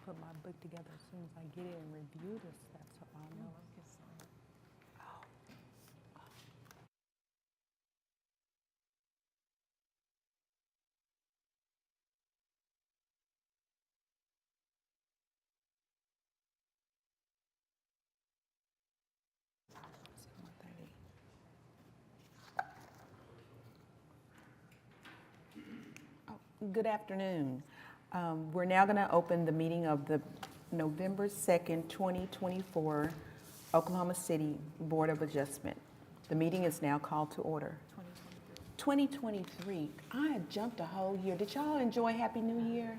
put my book together as soon as I get it and review this stuff, so I'll know. Good afternoon. We're now going to open the meeting of the November 2nd, 2024 Oklahoma City Board of Adjustment. The meeting is now called to order. 2023. I had jumped a whole year. Did y'all enjoy Happy New Year?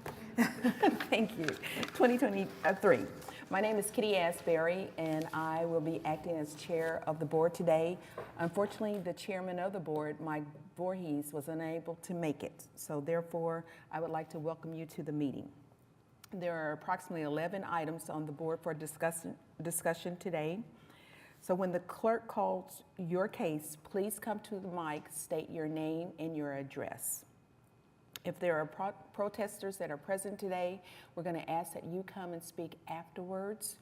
Thank you. 2023. My name is Kitty Asbury, and I will be acting as chair of the board today. Unfortunately, the chairman of the board, Mike Voorhees, was unable to make it. So therefore, I would like to welcome you to the meeting. There are approximately 11 items on the board for discussion today. So when the clerk calls your case, please come to the mic, state your name and your address. If there are protesters that are present today, we're going to ask that you come and speak afterwards.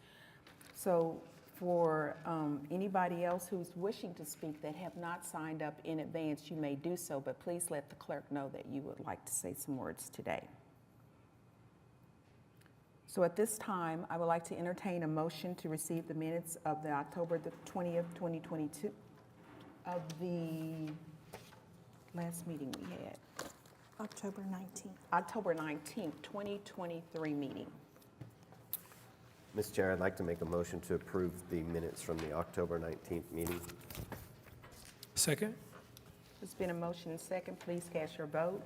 So for anybody else who's wishing to speak that have not signed up in advance, you may do so, but please let the clerk know that you would like to say some words today. So at this time, I would like to entertain a motion to receive the minutes of the October the 20th, 2022 of the last meeting we had. October 19th. October 19th, 2023 meeting. Mr. Chair, I'd like to make a motion to approve the minutes from the October 19th meeting. Second. There's been a motion and second. Please cast your vote.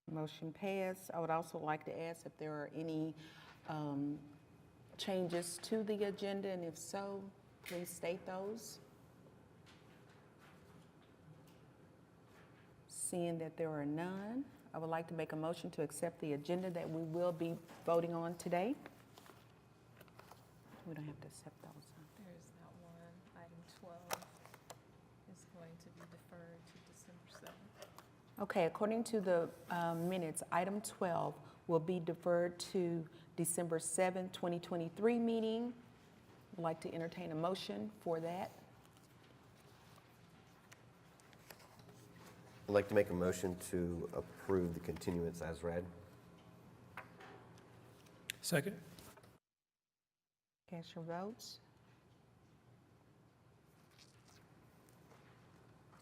Motion passed. I would also like to ask if there are any changes to the agenda, and if so, please state those. Seeing that there are none, I would like to make a motion to accept the agenda that we will be voting on today. We don't have to accept those. There is not one. Item 12 is going to be deferred to December 7th. Okay, according to the minutes, item 12 will be deferred to December 7th, 2023 meeting. I'd like to entertain a motion for that. I'd like to make a motion to approve the continuance as read. Second. Cast your votes.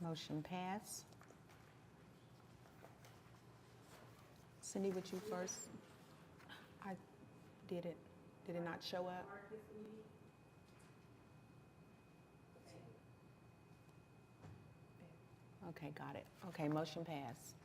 Motion passed. Cindy, would you first? I did it. Did it not show up? Okay, got it. Okay, motion passed.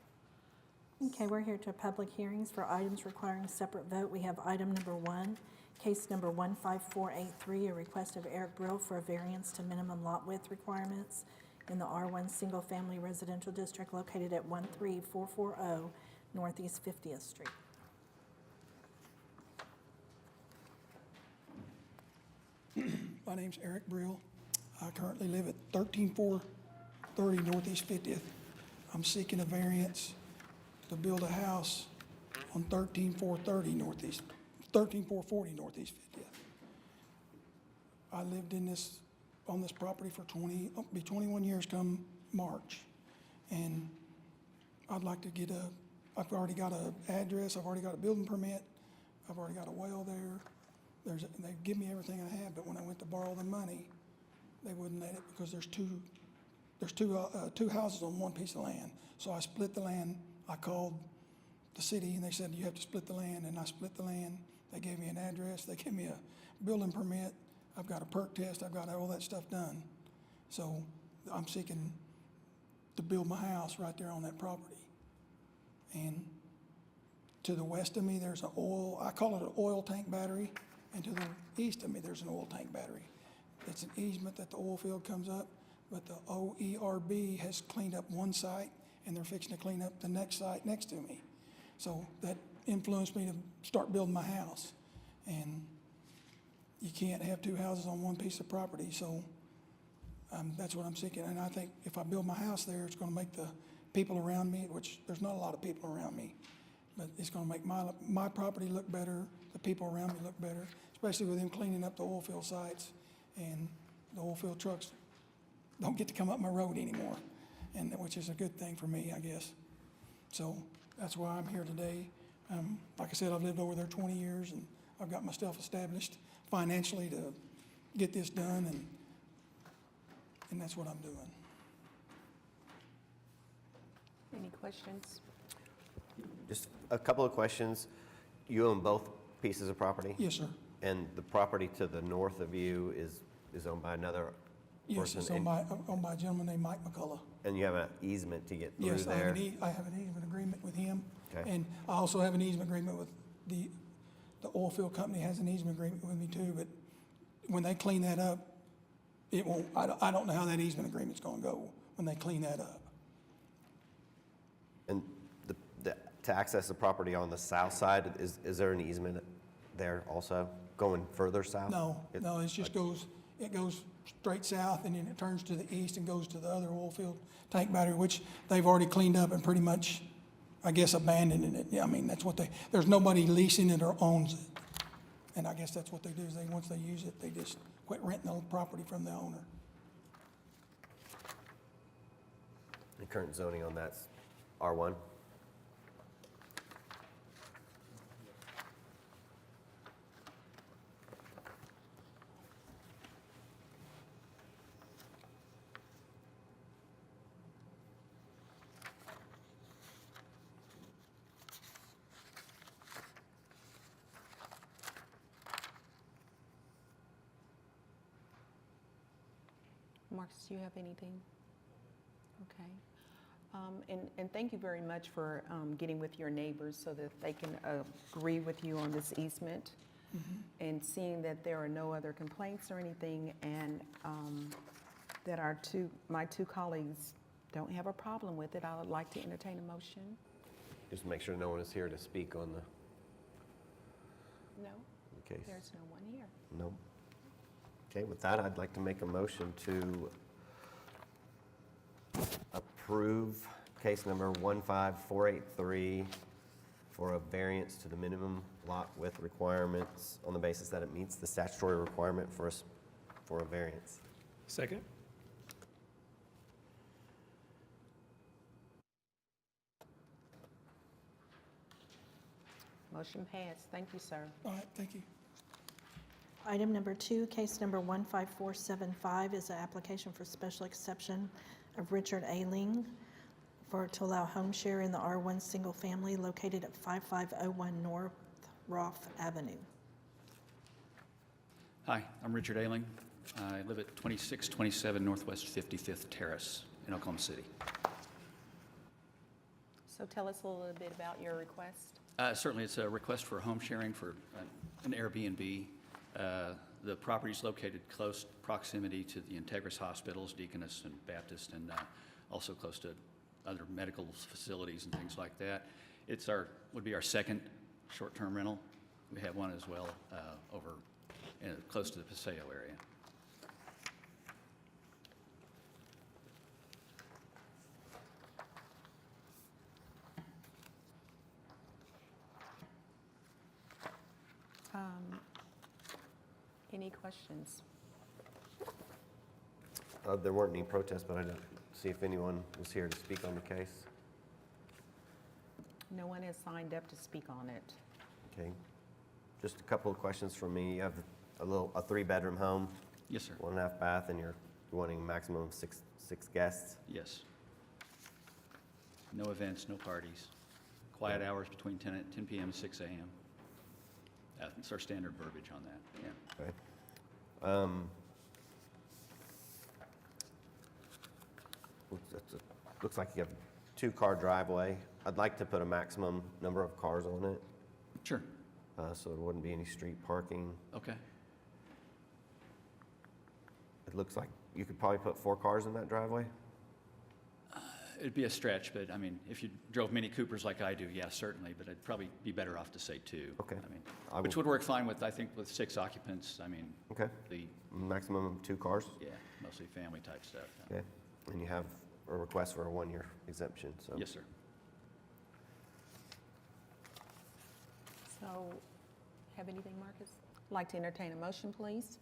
Okay, we're here to public hearings for items requiring a separate vote. We have item number 1, case number 15483, a request of Eric Brill for a variance to minimum lot width requirements in the R1 Single Family Residential District located at 13440 Northeast 50th Street. My name's Eric Brill. I currently live at 13430 Northeast 50th. I'm seeking a variance to build a house on 13440 Northeast 50th. I lived on this property for 21 years come March. And I'd like to get I've already got an address, I've already got a building permit, I've already got a well there. They give me everything I have, but when I went to borrow the money, they wouldn't let it because there's two houses on one piece of land. So I split the land. I called the city and they said, you have to split the land, and I split the land. They gave me an address, they gave me a building permit, I've got a perk test, I've got all that stuff done. So I'm seeking to build my house right there on that property. And to the west of me, there's an I call it an oil tank battery, and to the east of me, there's an oil tank battery. It's an easement that the oil field comes up, but the OERB has cleaned up one site, and they're fixing to clean up the next site next to me. So that influenced me to start building my house. And you can't have two houses on one piece of property, so that's what I'm seeking. And I think if I build my house there, it's gonna make the people around me, which there's not a lot of people around me, but it's gonna make my property look better, the people around me look better, especially with them cleaning up the oil field sites, and the oil field trucks don't get to come up my road anymore, and which is a good thing for me, I guess. So that's why I'm here today. Like I said, I've lived over there 20 years, and I've got myself established financially to get this done, and that's what I'm doing. Any questions? Just a couple of questions. You own both pieces of property? Yes, sir. And the property to the north of you is owned by another Yes, person? it's owned by a gentleman named Mike McCullough. And you have an easement to get through Yes, I there? have an easement agreement with him. Okay. And I also have an easement agreement with the oil field company has an easement agreement with me too, but when they clean that up, it won't, I don't know how that easement agreement's gonna go when they clean that up. And to access the property on the south side, is there an easement there also, going further south? No, It- no, it goes straight south and then it turns to the east and goes to the other oil field tank battery, which they've already cleaned up and pretty much, I guess, abandoning it. Yeah, I mean, that's what there's nobody leasing it or owns it. And I guess that's what they do is once they use it, they just quit renting the property from the owner. The current zoning on that's R1? Marcus, do you have anything? Okay. And thank you very much for getting with your neighbors so that they can agree with you on this easement. And seeing that there are no other complaints or anything, and that my two colleagues don't have a problem with it, I would like to entertain a motion. Just make sure no one is here to speak on the No, case. there's no one here. No. Okay, with that, I'd like to make a motion to approve case number 15483 for a variance to the minimum lot width requirements on the basis that it meets the statutory requirement for a variance. Second? Motion passed. Thank you, sir. All right, thank you. Item number 2, case number 15475 is an application for special exception of Richard Ailing to allow home share in the R1 single family located at 5501 North Roth Avenue. Hi, I'm Richard Ailing. I live at 2627 Northwest 55th Terrace in Oklahoma City. So tell us a little bit about your request. Certainly, it's a request for home sharing for an Airbnb. The property is located close proximity to the Integris hospitals, Deaconess and Baptist, and also close to other medical facilities and things like that. Would be our second short-term rental. We have one as well over close to the Paseo area. Any questions? There weren't any protests, but I didn't see if anyone was here to speak on the case. No one has signed up to speak on it. Okay. Just a couple of questions from me. You have a 3-bedroom home, Yes, sir. 1.5 bath, and you're wanting a maximum of six guests. Yes. No events, no parties. Quiet hours between 10 p.m. and 6 a.m. It's our standard verbiage on that, yeah. Okay. Looks like you have a 2-car driveway. I'd like to put a maximum number of cars on it, Sure, so there wouldn't be any street parking. okay. It looks like you could probably put 4 cars in that driveway. It'd be a stretch, but I mean, if you drove Mini Coopers like I do, yeah, certainly, but I'd probably be better off to say 2. Okay. I mean, I which will- would work fine with, I think, with 6 occupants. I mean, Okay, the, maximum of 2 cars? yeah, mostly family type stuff. Okay, and you have a request for a 1-year exemption, so. Yes, sir. So, have anything, Marcus? Like to entertain a motion, please?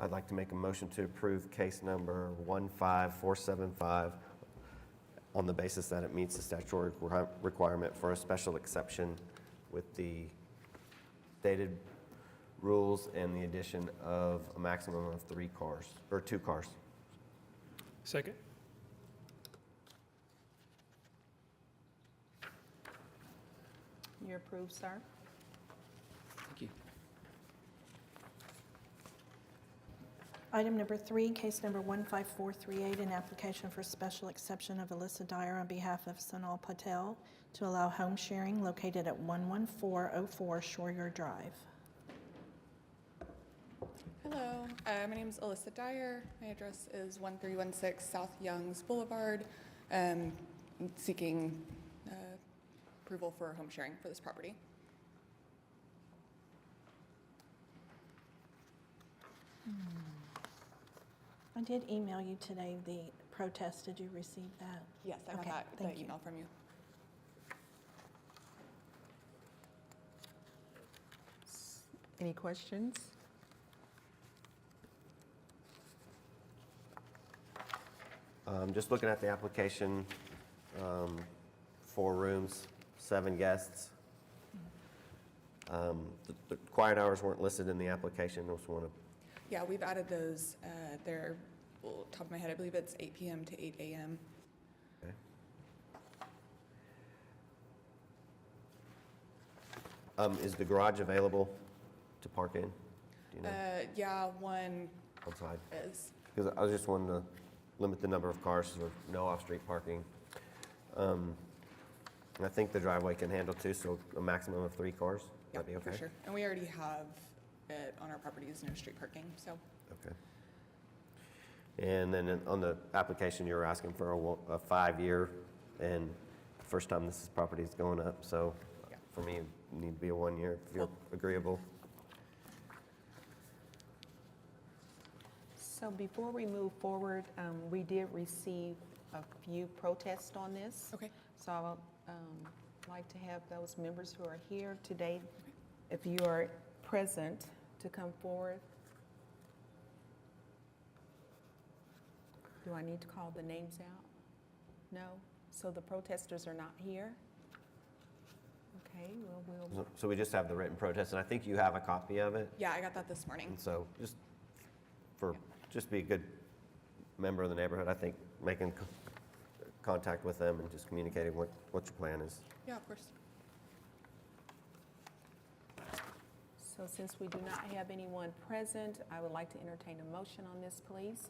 I'd like to make a motion to approve case number 15475 on the basis that it meets the statutory requirement for a special exception with the stated rules and the addition of a maximum of 3 cars, or 2 cars. Second. You're approved, sir. Thank you. Item number 3, case number 15438, an application for special exception of Alyssa Dyer on behalf of Sunal Patel to allow home sharing located at 11404 Shore Drive. Hello, my name is Alyssa Dyer. My address is 1316 South Youngs Boulevard. Seeking approval for home sharing for this property. I did email you today the protest. Did you receive that? Yes, I got Okay, that thank you. email from you. Any questions? Just looking at the application, 4 rooms, 7 guests. The quiet hours weren't listed in the application. I just want to, Yeah, we've added those. They're, well, top of my head, I believe it's 8 p.m. to 8 a.m. is the garage available to park in? Do you know, Yeah, one outside? is. Because I was just wanting to limit the number of cars or no off-street parking. And I think the driveway can handle 2, so a maximum of 3 cars? Yeah, That'd be okay? for sure. And we already have it on our properties, no street parking, so. Okay. And then on the application, you were asking for a 5-year, and first time this property is going up, so Yeah. for me, it need to be a 1 year, if you're agreeable. So before we move forward, we did receive a few protests on this. Okay. So I would like to have those members who are here today, if you are present, to come forward. Do I need to call the names out? No? So the protesters are not here? Okay, well, we'll, So we just have the written protest, and I think you have a copy of it. Yeah, I got that this morning. And so just be a good member of the neighborhood, I think, making contact with them and just communicating what your plan is. Yeah, of course. so since we do not have anyone present, I would like to entertain a motion on this, please.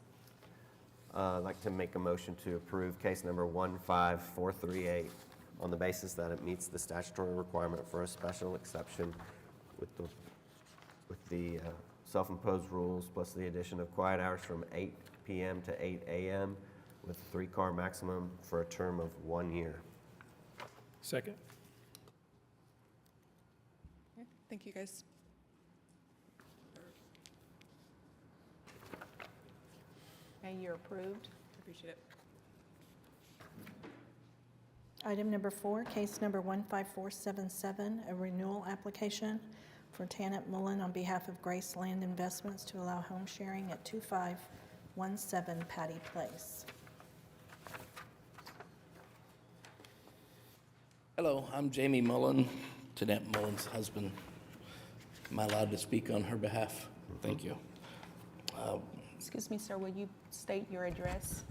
I'd like to make a motion to approve case number 15438 on the basis that it meets the statutory requirement for a special exception with the self-imposed rules plus the addition of quiet hours from 8 p.m. to 8 a.m. with a 3-car maximum for a term of 1 year. Second. Okay, thank you, guys. Okay, you're approved. Appreciate it. Item number 4, case number 15477, a renewal application for Tanit Mullen on behalf of Grace Land Investments to allow home sharing at 2517 Patty Place. Hello, I'm Jamie Mullen, Tanette Mullen's husband. Am I allowed to speak on her behalf? Thank you. Excuse me, sir, will you state your address?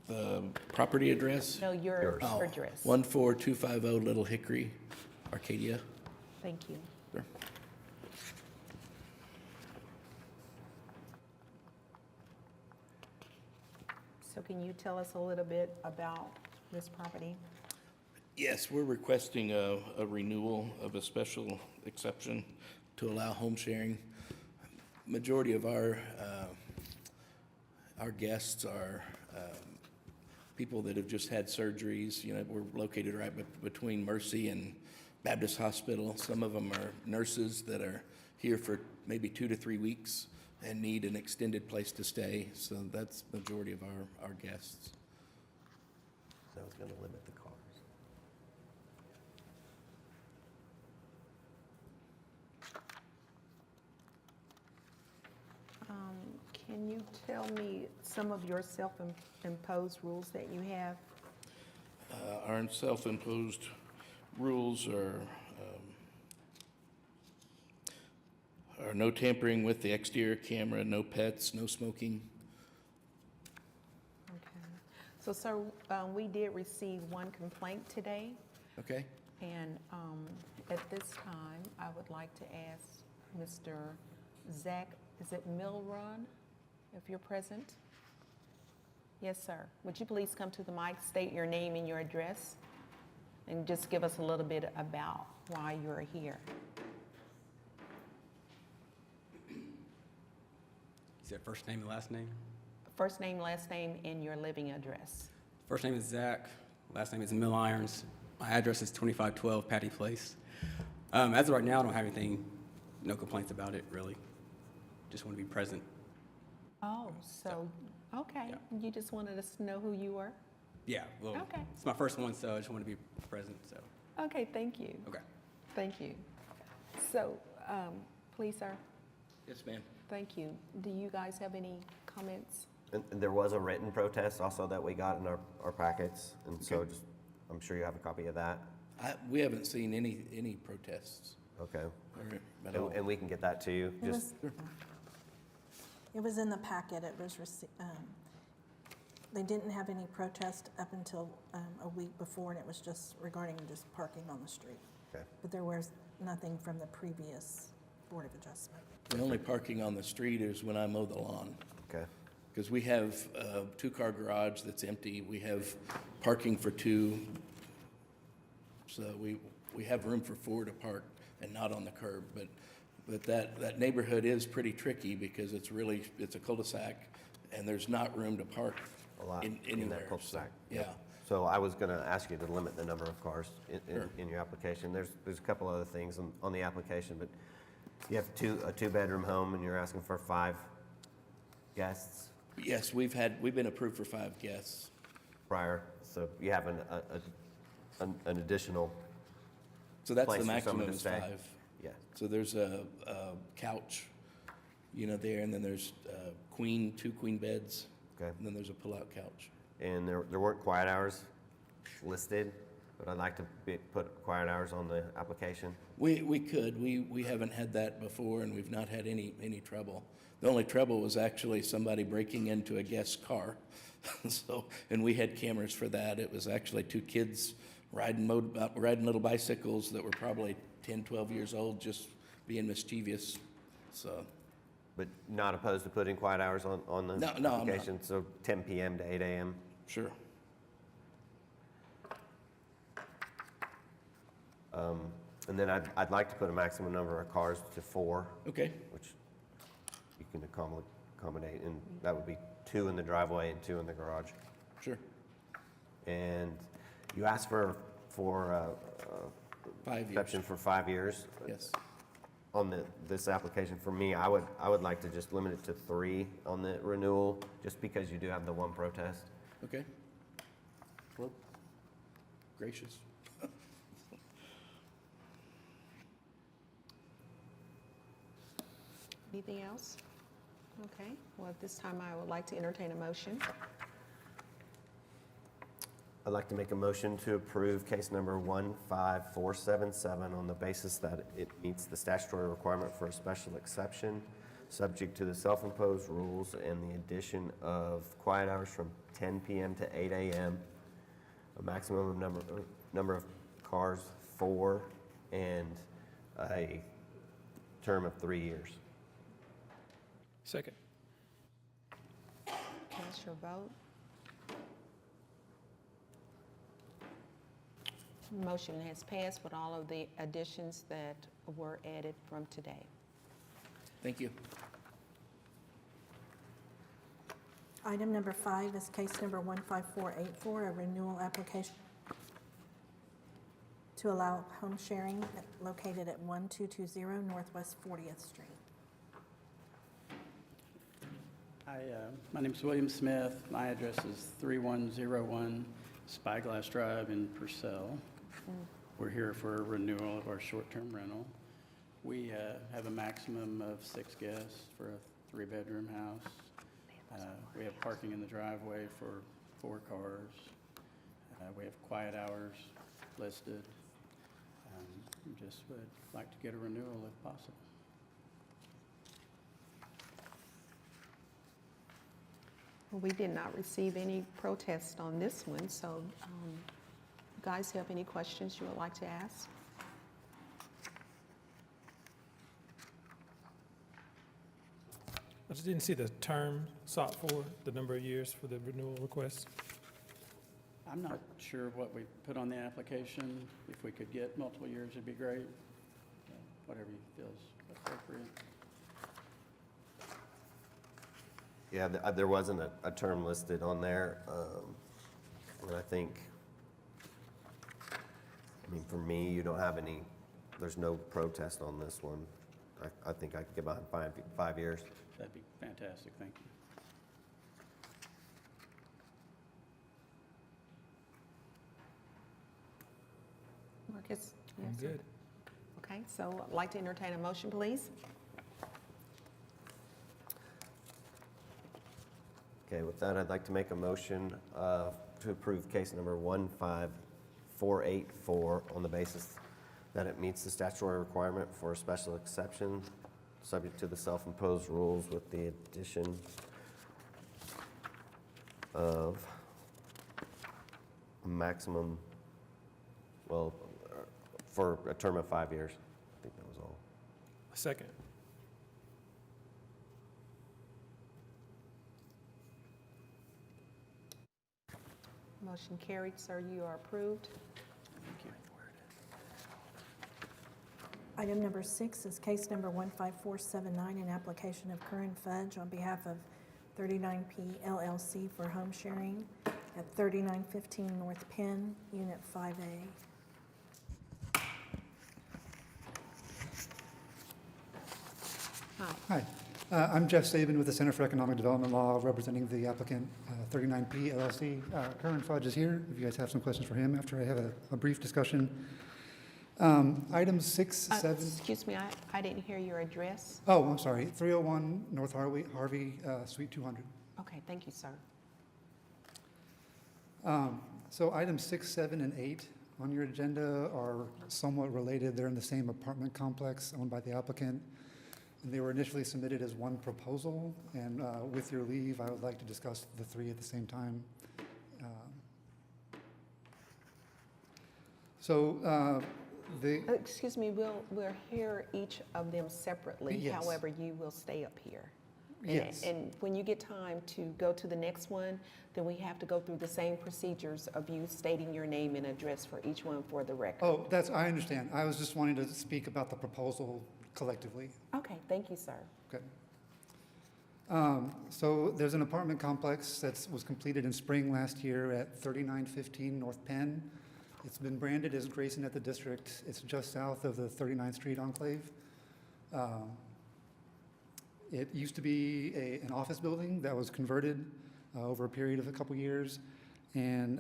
The property address? No, your Oh, address. 14250 Little Hickory, Arcadia. Thank you. Sure. So can you tell us a little bit about this property? Yes, we're requesting a renewal of a special exception to allow home sharing. Majority of our Our guests are people that have just had surgeries. You know, we're located right between Mercy and Baptist Hospital. Some of them are nurses that are here for maybe 2 to 3 weeks and need an extended place to stay. So that's the majority of our guests. So it's going to limit the cars. Can you tell me some of your self-imposed rules that you have? Our self-imposed rules are no tampering with the exterior camera, no pets, no smoking. Okay. So, sir, we did receive one complaint today, Okay? and at this time, I would like to ask Mr. Zach, is it Milron, if you're present? Yes, sir. Would you please come to the mic, state your name and your address, and just give us a little bit about why you're here? You said first name and last name? First name, last name, and your living address. First name is Zach, last name is Mill Irons. My address is 2512 Patty Place. As of right now, I don't have anything, no complaints about it, really. Just want to be present. Oh, so, okay. Yeah. You just wanted us to know who you were? Yeah, well, Okay. it's my first one, so I just want to be present, so, Okay, thank you. okay. Thank you. So, please, sir, Yes, ma'am. thank you. Do you guys have any comments? And there was a written protest also that we got in our packets, and so Okay. just, I'm sure you have a copy of that. We haven't seen any protests Okay. at all. And we can get that to you. Just, It was in the packet. It was, they didn't have any protest up until a week before, and it was just regarding just parking on the street. okay. But there was nothing from the previous Board of Adjustment. The only parking on the street is when I mow the lawn. Okay. Because we have a 2-car garage that's empty. We have parking for 2. So we have room for 4 to park and not on the curb. But that neighborhood is pretty tricky because it's a cul-de-sac and there's not room to park A lot in anywhere. that cul-de-sac. So, Yep. yeah. So I was going to ask you to limit the number of cars Sure. in your application. There's a couple other things on the application, but you have a 2-bedroom home and you're asking for 5 guests Yes, we've been approved for 5 guests. prior, so you have an additional So that's place the for someone maximum to is stay. 5. Yeah. So there's a couch, there, and then there's 2 queen beds, Okay. and then there's a pull-out couch. And there weren't quiet hours listed, but I'd like to put quiet hours on the application. We could. We haven't had that before, and we've not had any trouble. The only trouble was actually somebody breaking into a guest's car. So, and we had cameras for that. It was actually 2 kids riding little bicycles that were probably 10, 12 years old, just being mischievous. So, But not opposed to putting quiet hours on the No, I'm not. application, so 10 PM to 8 AM. sure. And then I'd like to put a maximum number of cars to 4, Okay. which you can accommodate, and that would be 2 in the driveway and 2 in the garage. Sure. And you asked for 5 years. exception for 5 years. Yes. On this application, for me, I would like to just limit it to 3 on the renewal, just because you do have the 1 protest. Okay. Well, gracious. Anything else? Okay, well, at this time, I would like to entertain a motion. I'd like to make a motion to approve case number 15477 on the basis that it meets the statutory requirement for a special exception, subject to the self-imposed rules and the addition of quiet hours from 10 PM to 8 AM, a maximum number of cars 4, and a term of 3 years. Second. Cast your vote. Motion has passed with all of the additions that were added from today. Thank you. Item number 5 is case number 15484, a renewal application to allow home sharing located at 1220 Northwest 40th Street. Hi, my name's William Smith. My address is 3101 Spyglass Drive in Purcell. We're here for a renewal of our short-term rental. We have a maximum of 6 guests for a 3-bedroom house. We have parking in the driveway for 4 cars. We have quiet hours listed. Just would like to get a renewal if possible. Well, we did not receive any protest on this one, so you guys have any questions you would like to ask? I just didn't see the term sought for, the number of years for the renewal request. I'm not sure what we put on the application. If we could get multiple years, it'd be great. Whatever you feel is appropriate. Yeah, there wasn't a term listed on there. And I think, for me, you don't have any, there's no protest on this one. I think I could get behind 5 years. That'd be fantastic. Thank you. Marcus? I'm Yes, sir. good. Okay, so I'd like to entertain a motion, please. Okay, with that, I'd like to make a motion to approve case number 15484 on the basis that it meets the statutory requirement for a special exception, subject to the self-imposed rules with the addition of a maximum, well, for a term of 5 years. I think that was all. A second. Motion carried, sir. You are approved. Item number 6 is case number 15479, an application of Curran Fudge on behalf of 39P LLC for home sharing at 3915 North Penn, Unit 5A. Hi. Hi, I'm Jeff Sabin with the Center for Economic Development Law, representing the applicant, 39P LLC. Curran Fudge is here, if you guys have some questions for him after I have a brief discussion. Items 6, 7. Excuse me, I didn't hear your address. Oh, I'm sorry, 301 North Harvey, Suite 200. Okay, thank you, sir. So items 6, 7, and 8 on your agenda are somewhat related. They're in the same apartment complex owned by the applicant. And they were initially submitted as one proposal, and with your leave, I would like to discuss the 3 at the same time. Excuse me, we'll hear each of them separately. Yes. However, you will stay up here. Yes. And when you get time to go to the next one, then we have to go through the same procedures of you stating your name and address for each one for the record. Oh, I understand. I was just wanting to speak about the proposal collectively. Okay, thank you, sir. Okay. So there's an apartment complex that was completed in spring last year at 3915 North Penn. It's been branded as Grayson at the District. It's just south of the 39th Street enclave. It used to be an office building that was converted over a period of a couple years. And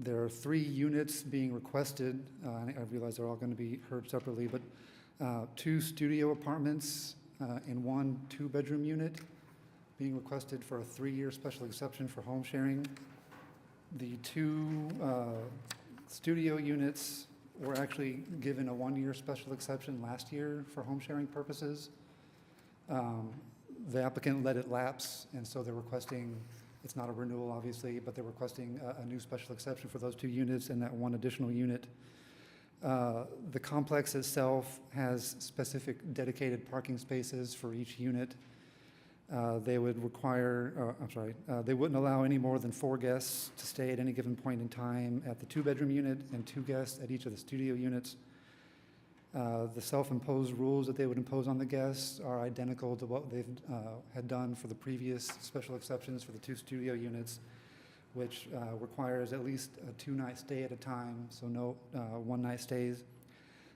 there are 3 units being requested. I realize they're all going to be heard separately, but 2 studio apartments and 1 2-bedroom unit being requested for a 3-year special exception for home sharing. The 2 studio units were actually given a 1-year special exception last year for home sharing purposes. The applicant let it lapse, and so they're requesting, it's not a renewal obviously, but they're requesting a new special exception for those 2 units and that 1 additional unit. The complex itself has specific dedicated parking spaces for each unit. They would require, they wouldn't allow any more than 4 guests to stay at any given point in time at the 2-bedroom unit and 2 guests at each of the studio units. The self-imposed rules that they would impose on the guests are identical to what they've had done for the previous special exceptions for the 2 studio units, which requires at least a 2-night stay at a time, so no one-night stays.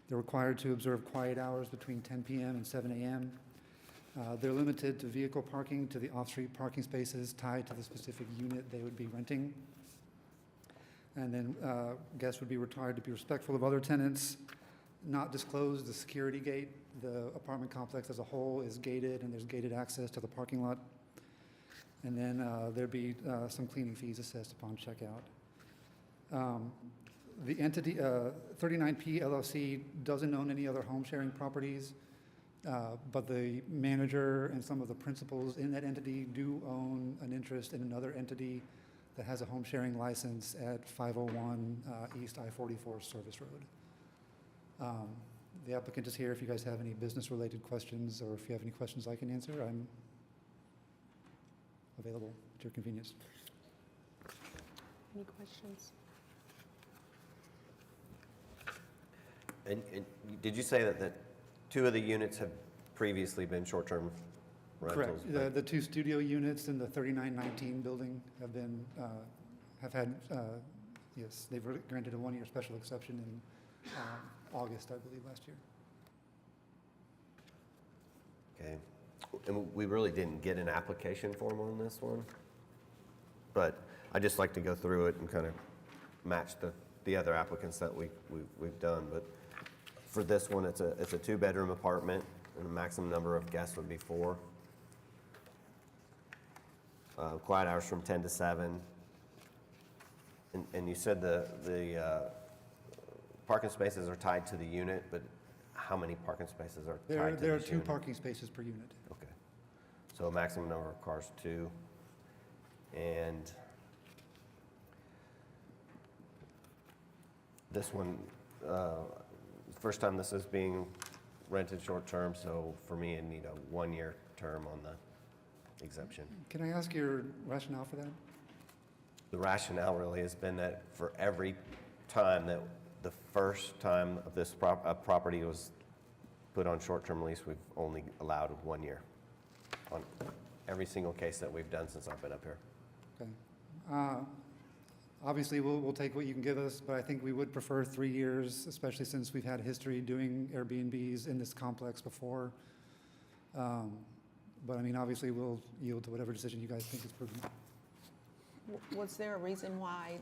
They're required to observe quiet hours between 10 p.m. and 7 a.m. They're limited to vehicle parking to the off-street parking spaces tied to the specific unit they would be renting. And then guests would be required to be respectful of other tenants, not disclose the security gate. The apartment complex as a whole is gated, and there's gated access to the parking lot. And then there'd be some cleaning fees assessed upon checkout. The entity, 39P LLC, doesn't own any other home sharing properties, but the manager and some of the principals in that entity do own an interest in another entity that has a home sharing license at 501 East I-44 Service Road. The applicant is here if you guys have any business-related questions, or if you have any questions I can answer. I'm available at your convenience. Any questions? And did you say that 2 of the units have previously been short-term rentals? Correct. The 2 studio units in the 3919 building have been, have had, yes, they've granted a 1-year special exception in August, I believe, last year. Okay. And we really didn't get an application form on this one, but I'd just like to go through it and kind of match the other applicants that we've done. But for this one, it's a 2-bedroom apartment, and the maximum number of guests would be 4. Quiet hours from 10 to 7. And you said the parking spaces are tied to the unit, but how many parking spaces are tied to There are this 2 unit? parking spaces per unit. Okay. So a maximum number of cars, 2. And this one, first time this is being rented short-term, so for me, I need a 1-year term on the exemption. Can I ask your rationale for that? The rationale really has been that for every time that the first time of this property was put on short-term lease, we've only allowed 1 year on every single case that we've done since I've been up here. Okay. Obviously, we'll take what you can give us, but I think we would prefer 3 years, especially since we've had history doing Airbnbs in this complex before. But I mean, obviously, we'll yield to whatever decision you guys think is prudent. Was there a reason why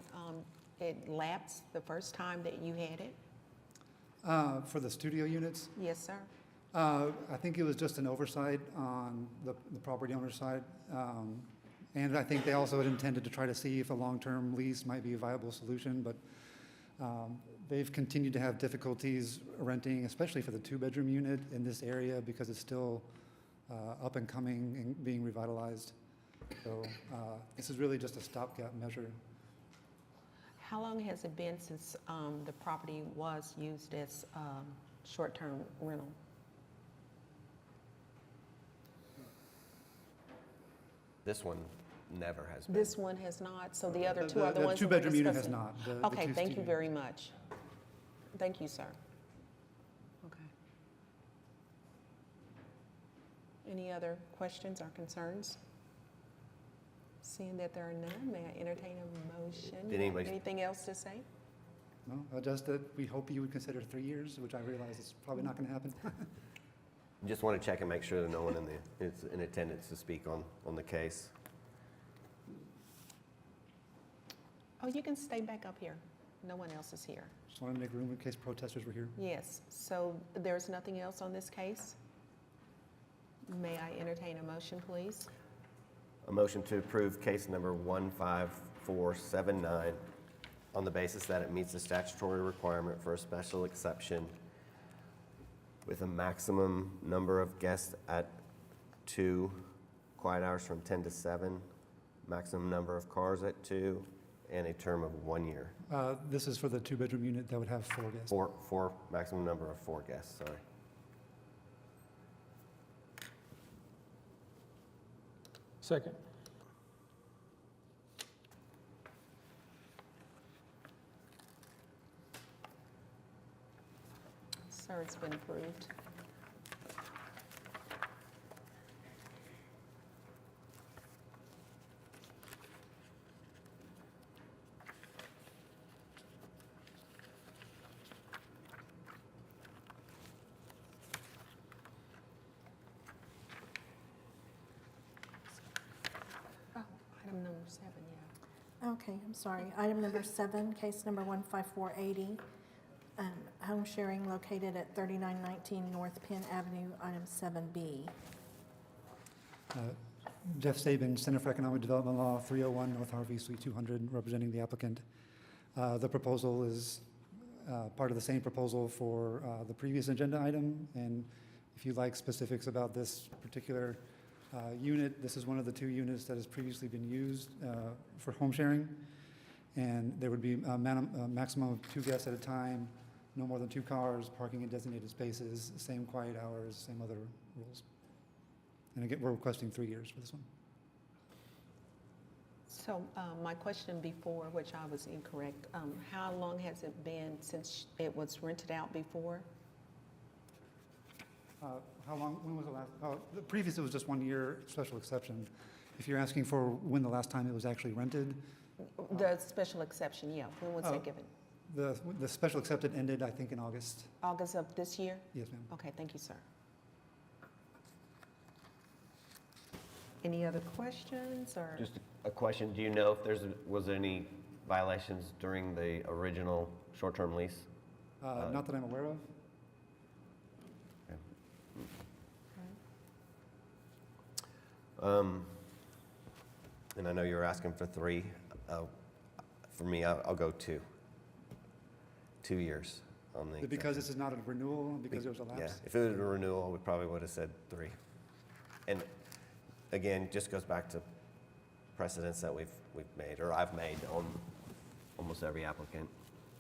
it lapsed the first time that you had it? For the studio units, Yes, sir. I think it was just an oversight on the property owner's side. And I think they also had intended to try to see if a long-term lease might be a viable solution, but they've continued to have difficulties renting, especially for the 2-bedroom unit in this area, because it's still up and coming and being revitalized. So this is really just a stopgap measure. How long has it been since the property was used as short-term rental? This one never has been. This one has not, so the other 2 are the The ones that we're 2-bedroom unit has discussing? not. The Okay, 2 thank you studio- very much. Thank you, sir. Okay. Any other questions or concerns? Seeing that there are none, may I entertain a motion? Did anybody- Anything else to say? No, just that we hope you would consider 3 years, which I realize is probably not going to happen. Just want to check and make sure that no one is in attendance to speak on the case. Oh, you can stay back up here. No one else is here. Just wanted to make room in case protesters were here. Yes, so there's nothing else on this case? May I entertain a motion, please? A motion to approve case number 15479 on the basis that it meets the statutory requirement for a special exception with a maximum number of guests at 2, quiet hours from 10 to 7, maximum number of cars at 2, and a term of 1 year. This is for the 2-bedroom unit that would have 4 guests. Four, maximum number of 4 guests, sorry. Second. Sir, it's been approved. Oh, item number 7, yeah. Okay, I'm sorry. Item number 7, case number 15480, home sharing located at 3919 North Penn Avenue, item 7B. Jeff Sabin, Center for Economic Development Law, 301 North Harvey, Suite 200, representing the applicant. The proposal is part of the same proposal for the previous agenda item, and if you'd like specifics about this particular unit, this is one of the 2 units that has previously been used for home sharing, and there would be a maximum of 2 guests at a time, no more than 2 cars, parking in designated spaces, same quiet hours, same other rules. And again, we're requesting 3 years for this one. So my question before, which I was incorrect, how long has it been since it was rented out before? How long, when was the last, the previous, it was just 1 year special exception. If you're asking for when the last time it was actually rented, The special exception, yeah. When was that given? the special exception ended, I think, in August. August of this year? Yes, ma'am. Okay, thank you, sir. Any other questions or? Just a question, do you know if was any violations during the original short-term lease? Not that I'm aware of. And I know you were asking for 3. For me, I'll go 2. 2 years on the. Because this is not a renewal, because there was a lapse? Yeah, if it was a renewal, we probably would have said 3. And again, just goes back to precedents that we've made, or I've made on almost every applicant.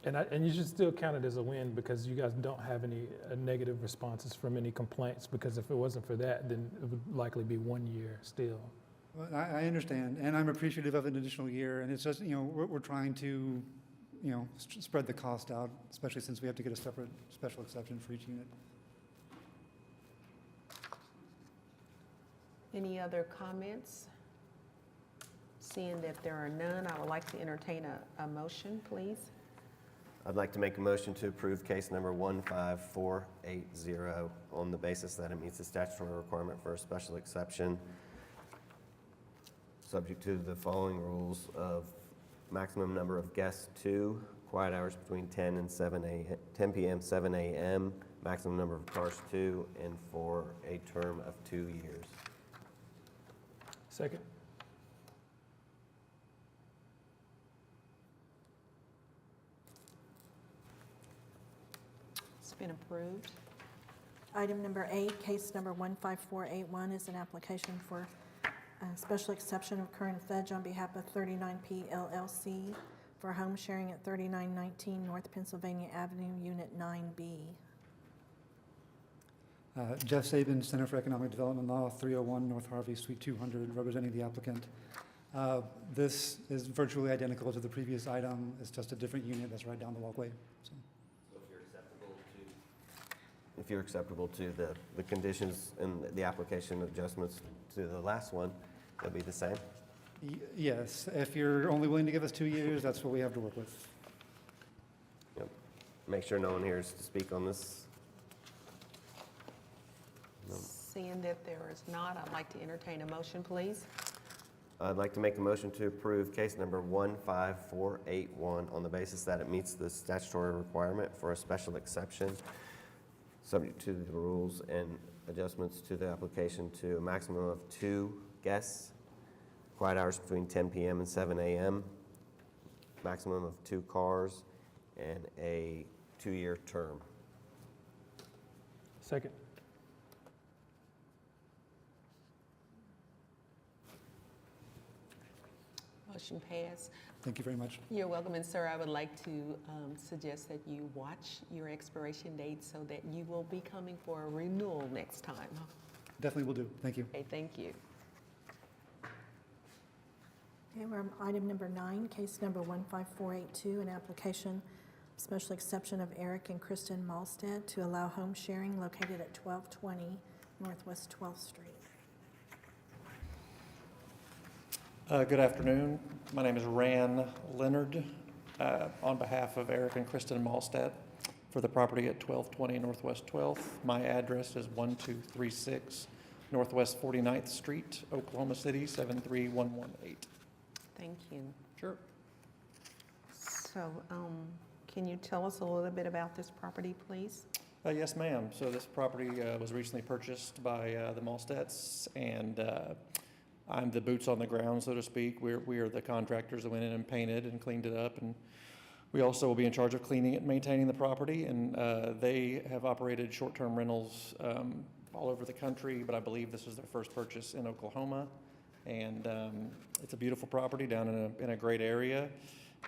And you should still count it as a win because you guys don't have any negative responses from any complaints, because if it wasn't for that, then it would likely be 1 year still. Well, I understand, and I'm appreciative of an additional year, and it's just, we're trying to, spread the cost out, especially since we have to get a separate special exception for each unit. Any other comments? Seeing that there are none, I would like to entertain a motion, please. I'd like to make a motion to approve case number 15480 on the basis that it meets the statutory requirement for a special exception, subject to the following rules of maximum number of guests 2, quiet hours between 10 p.m., 7 a.m., maximum number of cars 2, and for a term of 2 years. Second. It's been approved. Item number 8, case number 15481 is an application for a special exception of current fudge on behalf of 39P LLC for home sharing at 3919 North Pennsylvania Avenue, Unit 9B. Jeff Sabin, Center for Economic Development Law, 301 North Harvey, Suite 200, representing the applicant. This is virtually identical to the previous item. It's just a different unit that's right down the walkway. So. If you're acceptable to the conditions and the application adjustments to the last one, they'll be the same? Yes, if you're only willing to give us 2 years, that's what we have to work with. Yep. Make sure no one here is to speak on this. No. Seeing that there is not, I'd like to entertain a motion, please. I'd like to make a motion to approve case number 15481 on the basis that it meets the statutory requirement for a special exception, subject to the rules and adjustments to the application to a maximum of 2 guests, quiet hours between 10 p.m. and 7 a.m., maximum of 2 cars, and a 2-year term. Second. Motion passed. Thank you very much. You're welcome, and sir, I would like to suggest that you watch your expiration date so that you will be coming for a renewal next time. Definitely will do. Thank you. Okay, thank you. Okay, we're on item number 9, case number 15482, an application special exception of Eric and Kristen Malstead to allow home sharing located at 1220 Northwest 12th Street. Good afternoon. My name is Ran Leonard, on behalf of Eric and Kristen Malstead for the property at 1220 Northwest 12th. My address is 1236 Northwest 49th Street, Oklahoma City, 73118. Thank you. Sure. So, can you tell us a little bit about this property, please? Yes, ma'am. So this property was recently purchased by the Malstedts, and I'm the boots on the ground, so to speak. We are the contractors that went in and painted and cleaned it up, and we also will be in charge of cleaning it and maintaining the property. And they have operated short-term rentals all over the country, but I believe this is their first purchase in Oklahoma. And it's a beautiful property down in a great area.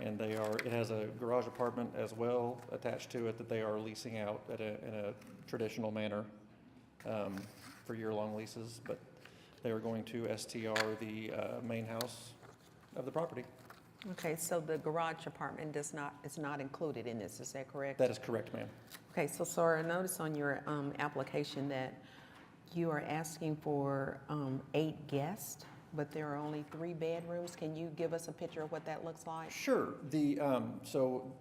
And it has a garage apartment as well attached to it that they are leasing out in a traditional manner for year-long leases. But they are going to STR the main house of the property. Okay, so the garage apartment is not included in this, is that correct? That is correct, ma'am. Okay, so Sarah, notice on your application that you are asking for 8 guests, but there are only 3 bedrooms. Can you give us a picture of what that looks like? Sure. So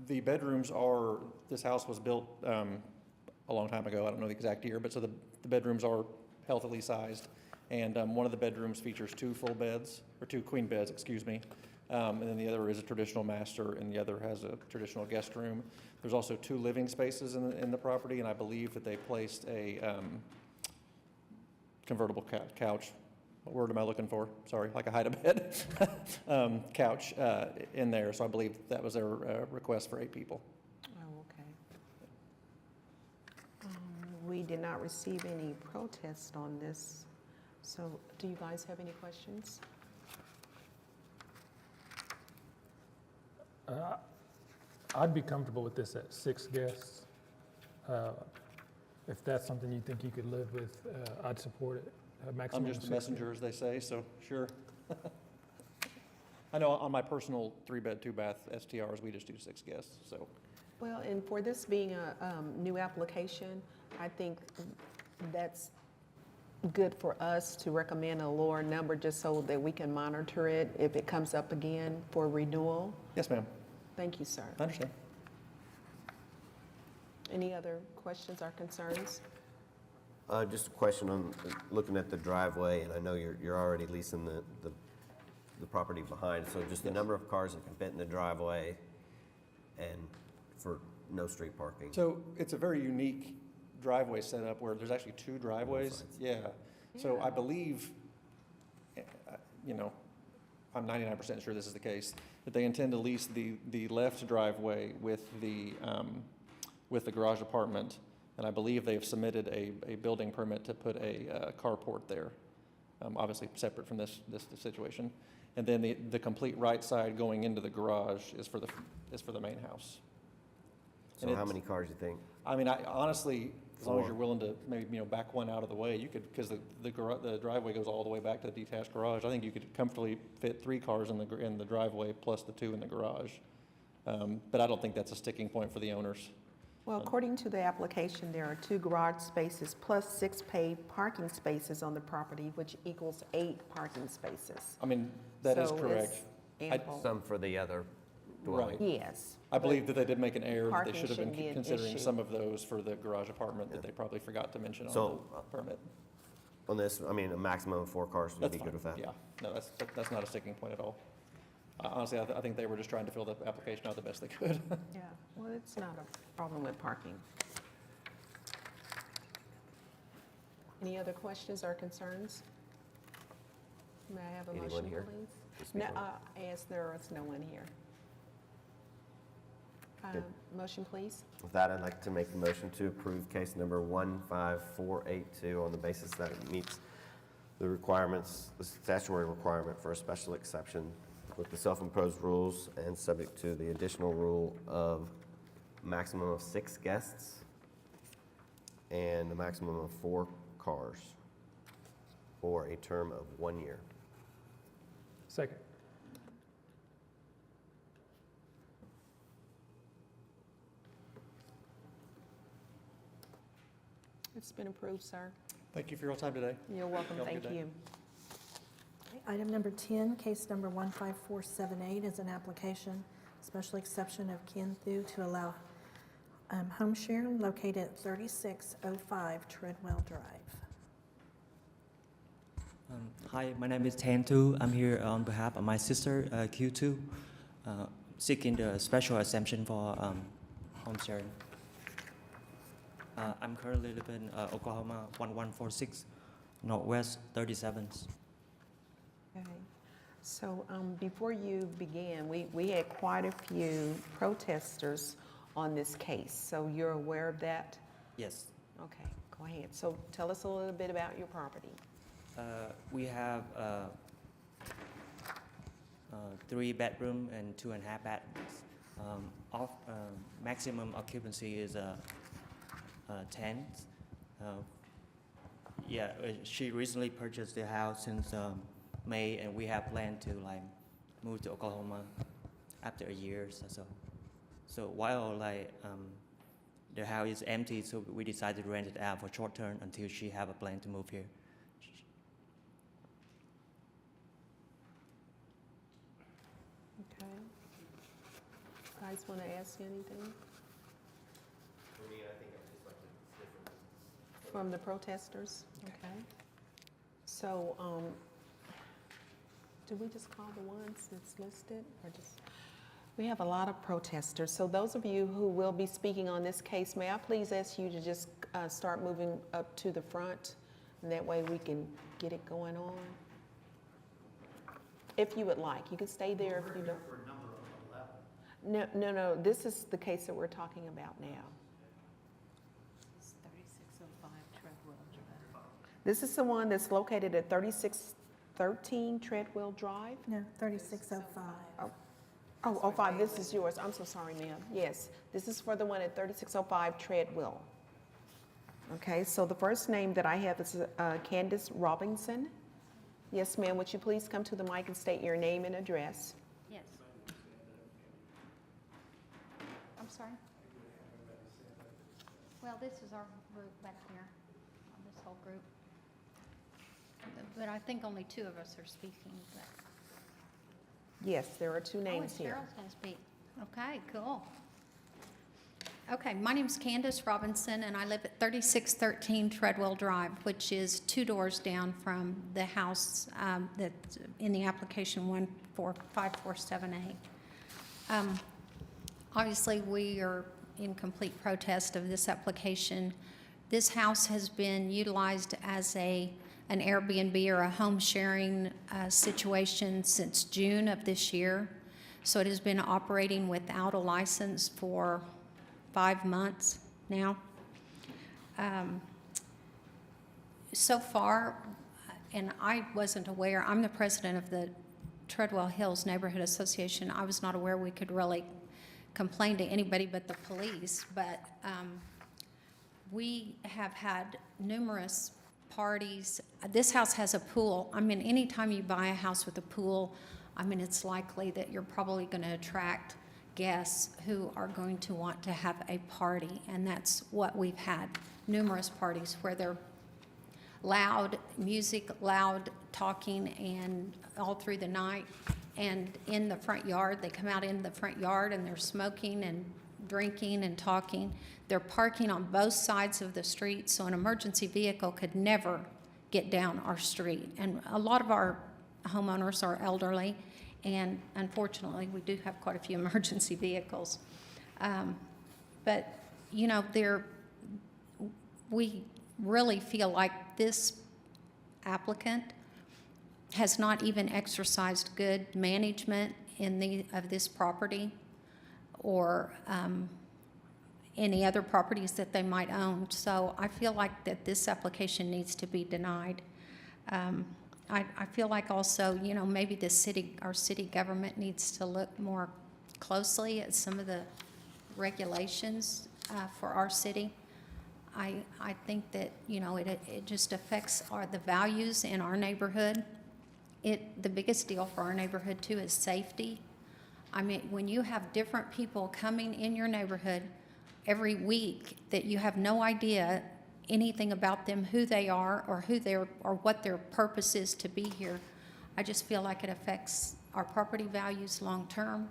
the bedrooms are, this house was built a long time ago. I don't know the exact year, but so the bedrooms are healthily sized. And one of the bedrooms features 2 full beds, or 2 queen beds, excuse me. And then the other is a traditional master, and the other has a traditional guest room. There's also 2 living spaces in the property, and I believe that they placed a convertible couch. What word am I looking for? Sorry, like a hide-a-bed couch in there. So I believe that was their request for 8 people. Oh, okay. We did not receive any protests on this. So do you guys have any questions? I'd be comfortable with this at 6 guests. If that's something you think you could live with, I'd support it. Maximum I'm just a 6 messenger, as they say, so sure. I know on my personal 3-bed, 2-bath STRs, we just do 6 guests, so. Well, and for this being a new application, I think that's good for us to recommend a lower number just so that we can monitor it if it comes up again for renewal. Yes, ma'am. Thank you, sir. I understand. Any other questions or concerns? Just a question on looking at the driveway, and I know you're already leasing the property behind, so just the number of cars that can fit in the driveway and for no street parking. So it's a very unique driveway setup where there's actually 2 driveways. Yeah. So I believe, I'm 99% sure this is the case, that they intend to lease the left driveway with the garage apartment. And I believe they've submitted a building permit to put a carport there, obviously separate from this situation. And then the complete right side going into the garage is for the main house. So how many cars do you think? I mean, honestly, as long as 4. you're willing to maybe back one out of the way, you could, because the driveway goes all the way back to the detached garage. I think you could comfortably fit 3 cars in the driveway plus the 2 in the garage. But I don't think that's a sticking point for the owners. Well, according to the application, there are 2 garage spaces plus 6 paid parking spaces on the property, which equals 8 parking spaces. I mean, that is So correct. it's ample. Some for the other dwelling. Yes. I believe that they did make an error, that Parking they should have been shouldn't be an considering issue. some of those for the garage apartment that they probably forgot to mention on So, the permit. On this, I mean, a maximum of 4 cars would That's be fine. good with that? Yeah, no, that's not a sticking point at all. Honestly, I think they were just trying to fill the application out the best they could. Yeah, well, it's not a problem with parking. Any other questions or concerns? May I have a Anyone motion, here please? to speak No, on as there is no one here. Good. Motion, please. With that, I'd like to make a motion to approve case number 15482 on the basis that it meets the requirements, the statutory requirement for a special exception with the self-imposed rules and subject to the additional rule of maximum of 6 guests and a maximum of 4 cars for a term of 1 year. Second. It's been approved, sir. Thank you for your time today. You're welcome. You have a Thank good day. you. Item number 10, case number 15478 is an application, special exception of Ken Thu to allow home sharing located at 3605 Treadwell Drive. Hi, my name is Tan Tu. I'm here on behalf of my sister, Q2, seeking the special exemption for home sharing. I'm currently living in Oklahoma 1146, Northwest 37th. Okay. So before you begin, we had quite a few protesters on this case. So you're aware of that? Yes. Okay, go ahead. So tell us a little bit about your property. We have 3 bedroom and 2.5 bathrooms. Maximum occupancy is 10. She recently purchased the house since May, and we have planned to move to Oklahoma after a year or so. So while the house is empty, so we decided to rent it out for short term until she have a plan to move here. Okay. Guys want to ask you anything For me, I think I would just like to different. from the protesters? Okay. So, do we just call the ones that's listed or just? We have a lot of protesters. So those of you who will be speaking on this case, may I please ask you to just start moving up to the front? And that way we can get it going on. If you would like, you can stay there if you don't. No, this is the case that we're talking about now. It's 3605 Treadwell Drive. This is the one that's located at 3613 Treadwell Drive. No, 3605. Oh, 05, this is yours. I'm so sorry, ma'am. Yes, this is for the one at 3605 Treadwell. Okay, so the first name that I have is Candace Robinson. Yes, ma'am, would you please come to the mic and state your name and address? Yes. I'm sorry? Well, this is our group back here, this whole group. But I think only 2 of us are speaking, but. Yes, there are 2 names Oh, here. Cheryl's going to speak. Okay, cool. Okay, my name's Candace Robinson, and I live at 3613 Treadwell Drive, which is 2 doors down from the house that's in the application 15478. Obviously, we are in complete protest of this application. This house has been utilized as an Airbnb or a home sharing situation since June of this year. So it has been operating without a license for 5 months now. So far, and I wasn't aware, I'm the president of the Treadwell Hills Neighborhood Association. I was not aware we could really complain to anybody but the police, but we have had numerous parties. This house has a pool. I mean, anytime you buy a house with a pool, I mean, it's likely that you're probably going to attract guests who are going to want to have a party, and that's what we've had, numerous parties where they're loud music, loud talking, and all through the night, and in the front yard. They come out in the front yard and they're smoking and drinking and talking. They're parking on both sides of the street, so an emergency vehicle could never get down our street. And a lot of our homeowners are elderly, and unfortunately, we do have quite a few emergency vehicles. But, you know, we really feel like this applicant has not even exercised good management of this property or any other properties that they might own. So I feel like that this application needs to be denied. I feel like also, you know, maybe our city government needs to look more closely at some of the regulations for our city. I think that, you know, it just affects the values in our neighborhood. The biggest deal for our neighborhood too is safety. I mean, when you have different people coming in your neighborhood every week that you have no idea anything about them, who they are, or or what their purpose is to be here. I just feel like it affects our property values long-term,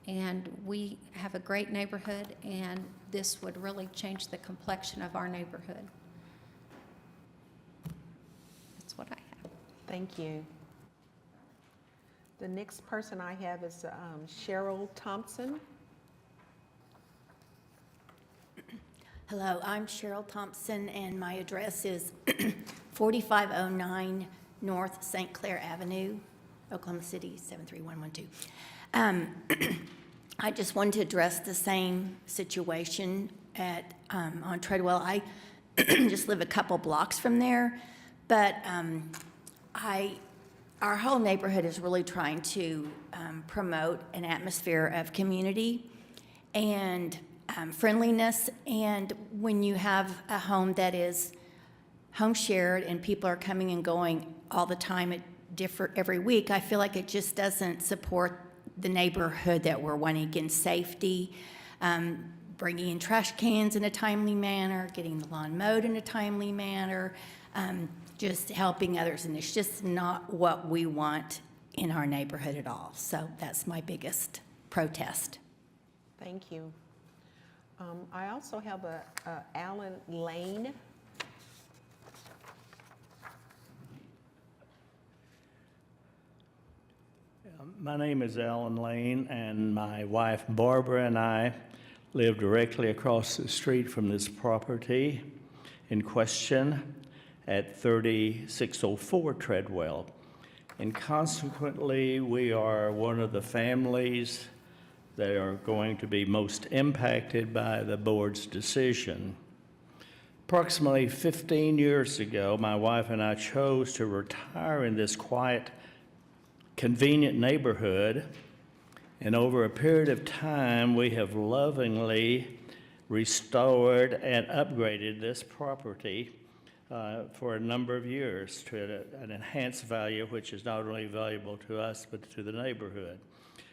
and we have a great neighborhood, and this would really change the complexion of our neighborhood. That's what I have. Thank you. The next person I have is Cheryl Thompson. Hello, I'm Cheryl Thompson, and my address is 4509 North St. Clair Avenue, Oklahoma City, 73112. I just wanted to address the same situation on Treadwell. I just live a couple blocks from there, but our whole neighborhood is really trying to promote an atmosphere of community and friendliness, and when you have a home that is home shared and people are coming and going all the time every week, I feel like it just doesn't support the neighborhood that we're wanting. Again, safety, bringing in trash cans in a timely manner, getting the lawn mowed in a timely manner, just helping others, and it's just not what we want in our neighborhood at all. So that's my biggest protest. Thank you. I also have Alan Lane. My name is Alan Lane, and my wife Barbara and I live directly across the street from this property in question at 3604 Treadwell. And consequently, we are one of the families that are going to be most impacted by the board's decision. Approximately 15 years ago, my wife and I chose to retire in this quiet, convenient neighborhood, and over a period of time, we have lovingly restored and upgraded this property for a number of years to an enhanced value, which is not only valuable to us, but to the neighborhood.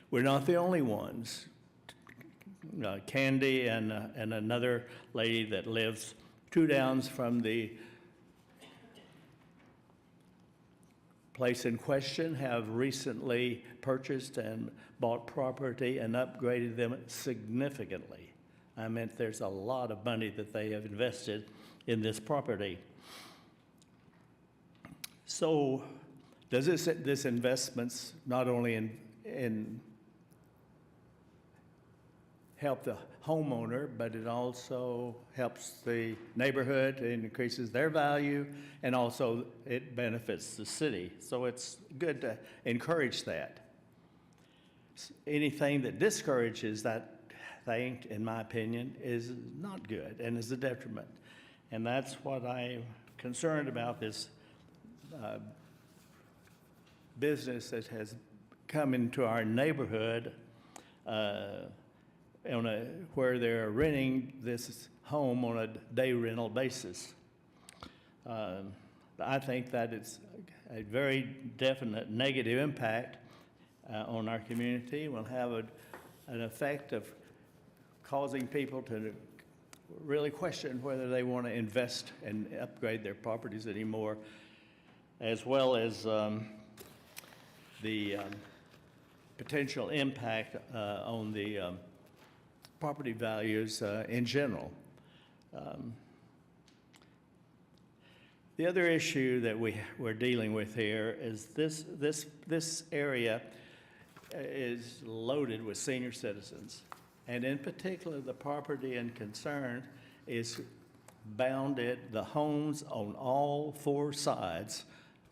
We're not the only ones. Candy and another lady that lives 2 downs from the place in question have recently purchased and bought property and upgraded them significantly. I mean, there's a lot of money that they have invested in this property. So does this investments not only in help the homeowner, but it also helps the neighborhood, it increases their value, and also it benefits the city. So it's good to encourage that. Anything that discourages that thing, in my opinion, is not good and is a detriment. And that's what I'm concerned about, this business that has come into our neighborhood where they're renting this home on a day rental basis. I think that it's a very definite negative impact on our community. Will have an effect of causing people to really question whether they want to invest and upgrade their properties anymore, as well as the potential impact on the property values in general. The other issue that we're dealing with here is this area is loaded with senior citizens, and in particular, the property in concern is bounded. The homes on all 4 sides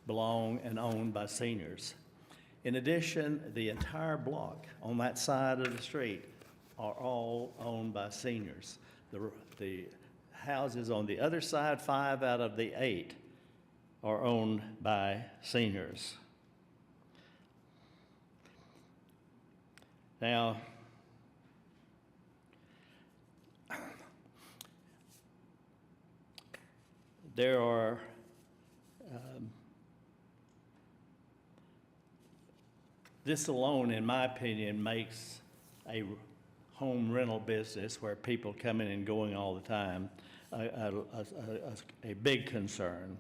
belong and owned by seniors. In addition, the entire block on that side of the street are all owned by seniors. The houses on the other side, 5 out of the 8, are owned by seniors. Now, there are this alone, in my opinion, makes a home rental business where people come in and going all the time a big concern.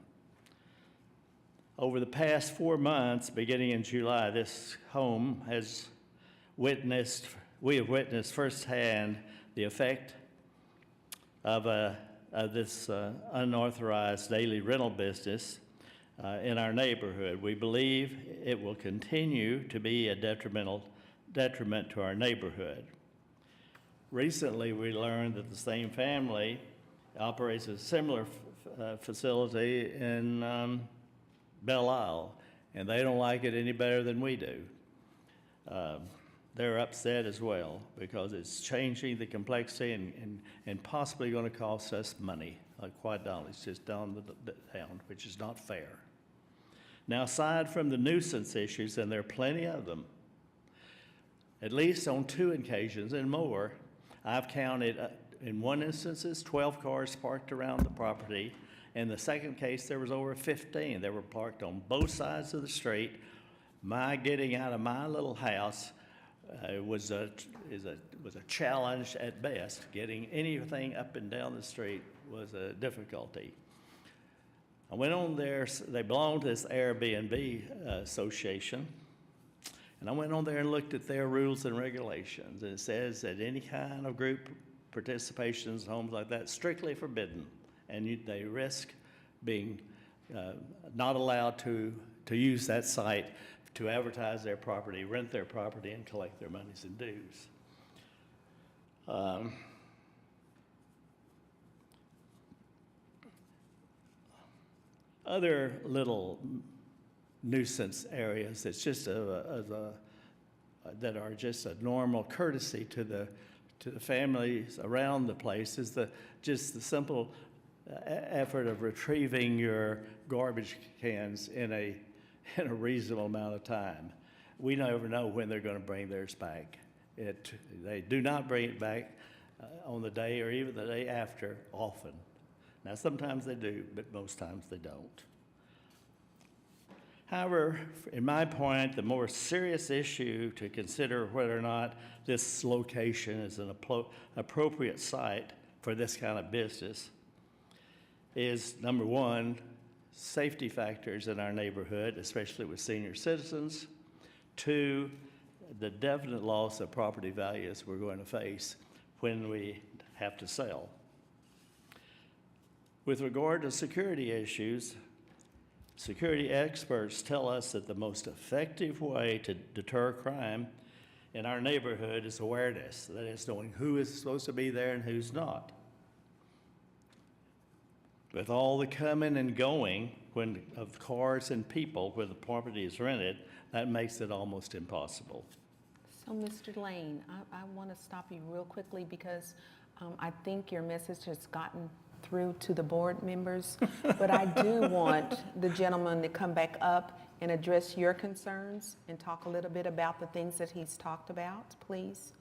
Over the past 4 months, beginning in July, this home we have witnessed firsthand the effect of this unauthorized daily rental business in our neighborhood. We believe it will continue to be a detriment to our neighborhood. Recently, we learned that the same family operates a similar facility in Belle Isle, and they don't like it any better than we do. They're upset as well because it's changing the complexity and possibly going to cost us money. Quite honestly, it's just down, which is not fair. Now, aside from the nuisance issues, and there are plenty of them, at least on 2 occasions and more, I've counted, in one instance, 12 cars parked around the property. In the second case, there was over 15. They were parked on both sides of the street. My getting out of my little house was a challenge at best. Getting anything up and down the street was a difficulty. I went on there, they belong to this Airbnb association, and I went on there and looked at their rules and regulations, and it says that any kind of group participation in homes like that, strictly forbidden, and they risk being not allowed to use that site to advertise their property, rent their property, and collect their monies and dues. Other little nuisance areas that's just that are just a normal courtesy to the families around the place is just the simple effort of retrieving your garbage cans in a reasonable amount of time. We never know when they're going to bring theirs back. They do not bring it back on the day or even the day after often. Now, sometimes they do, but most times they don't. However, in my point, the more serious issue to consider whether or not this location is an appropriate site for this kind of business is, number one, safety factors in our neighborhood, especially with senior citizens. 2, the definite loss of property values we're going to face when we have to sell. With regard to security issues, security experts tell us that the most effective way to deter crime in our neighborhood is awareness. That is, knowing who is supposed to be there and who's not. With all the coming and going of cars and people where the property is rented, that makes it almost impossible. So, Mr. Lane, I want to stop you real quickly because I think your message has gotten through to the board members, but I do want the gentleman to come back up and address your concerns and talk a little bit about the things that he's talked about, please.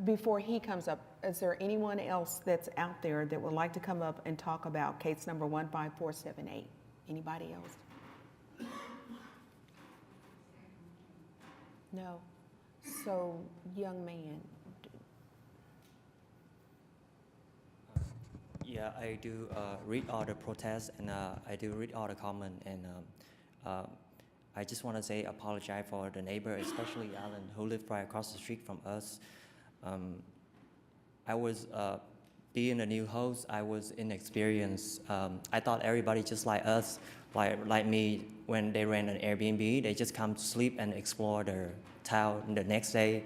Before he comes up, is there anyone else that's out there that would like to come up and talk about case number 15478? Anybody else? No. So, young man. Yeah, I do read all the protests and I do read all the comments, and I just want to say apologize for the neighbor, especially Alan, who lived right across the street from us. I was being a new host, I was inexperienced. I thought everybody just like us, like me, when they rent an Airbnb, they just come to sleep and explore the town the next day.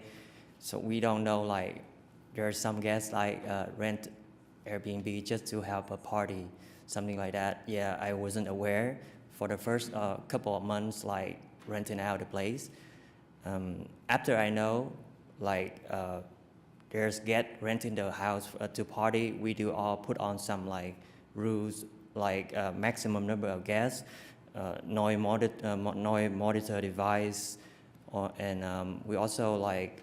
So we don't know, like, there are some guests like rent Airbnb just to have a party, something like that. Yeah, I wasn't aware for the first couple of months, like renting out the place. After I know, like, there's guests renting the house to party, we do all put on some like rules, like maximum number of guests, noise monitor device, and we also like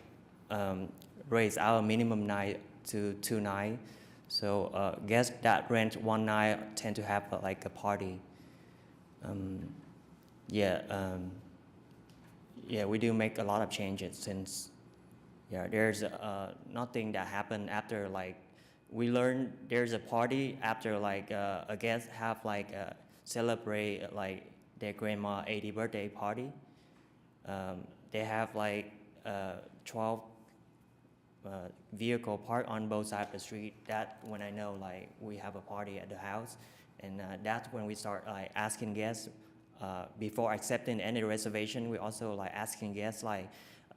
raise our minimum night to 2 nights. So guests that rent 1 night tend to have like a party. Yeah, we do make a lot of changes since. Yeah, there's nothing that happened after like we learned there's a party after like a guest have like celebrate like their grandma 80th birthday party. They have like 12 vehicle parked on both sides of the street. That when I know like we have a party at the house, and that's when we start like asking guests before accepting any reservation. We also like asking guests like,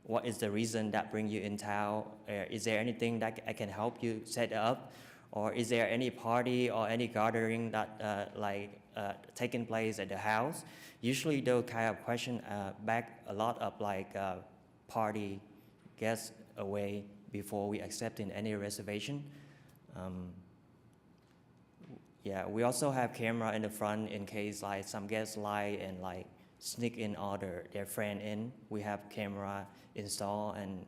what is the reason that bring you in town? Is there anything that I can help you set up? Or is there any party or any gathering that taking place at the house? Usually those kind of questions back a lot of like party guests away before we accept in any reservation. Yeah, we also have camera in the front in case like some guests lie and like sneak in all their friend in. We have camera installed and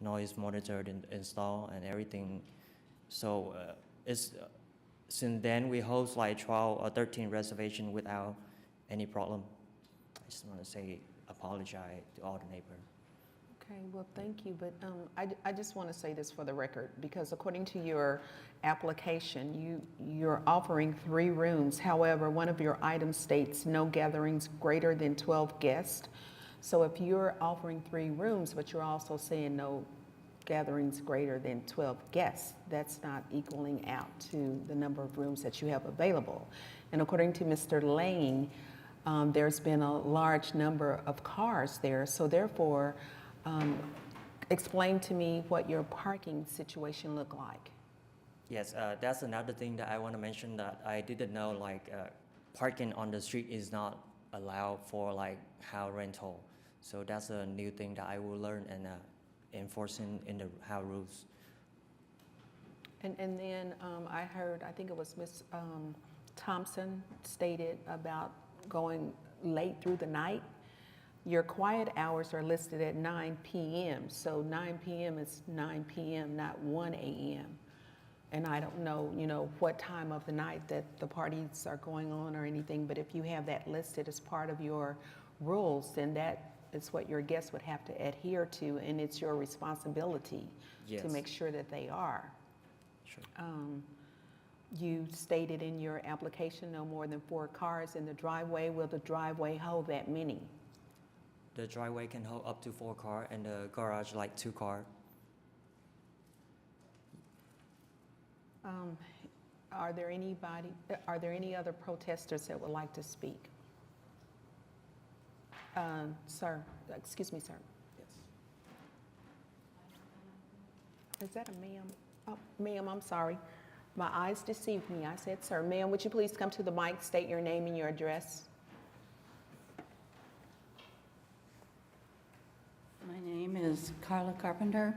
noise monitored installed and everything. So since then we host like 12 or 13 reservations without any problem. I just want to say apologize to all the neighbors. Okay, well, thank you, but I just want to say this for the record, because according to your application, you're offering 3 rooms. However, one of your items states no gatherings greater than 12 guests. So if you're offering 3 rooms, but you're also saying no gatherings greater than 12 guests, that's not equaling out to the number of rooms that you have available. And according to Mr. Lane, there's been a large number of cars there, so therefore, explain to me what your parking situation look like. Yes, that's another thing that I want to mention that I didn't know, like parking on the street is not allowed for like house rental. So that's a new thing that I will learn and enforcing in the house rules. And then I heard, I think it was Ms. Thompson stated about going late through the night. Your quiet hours are listed at 9 p.m. So 9 p.m. is 9 p.m., not 1 a.m. And I don't know, what time of the night that the parties are going on or anything, but if you have that listed as part of your rules, then that is what your guests would have to adhere to, and it's your responsibility to make sure that they are. Sure. You stated in your application no more than 4 cars in the driveway. Will the driveway hold that many? The driveway can hold up to 4 cars and the garage like 2 cars. Are there any other protesters that would like to speak? Sir, excuse me, sir. Yes. Is that a ma'am? Oh, ma'am, I'm sorry. My eyes deceived me. I said, sir. Ma'am, would you please come to the mic, state your name and your address? My name is Carla Carpenter.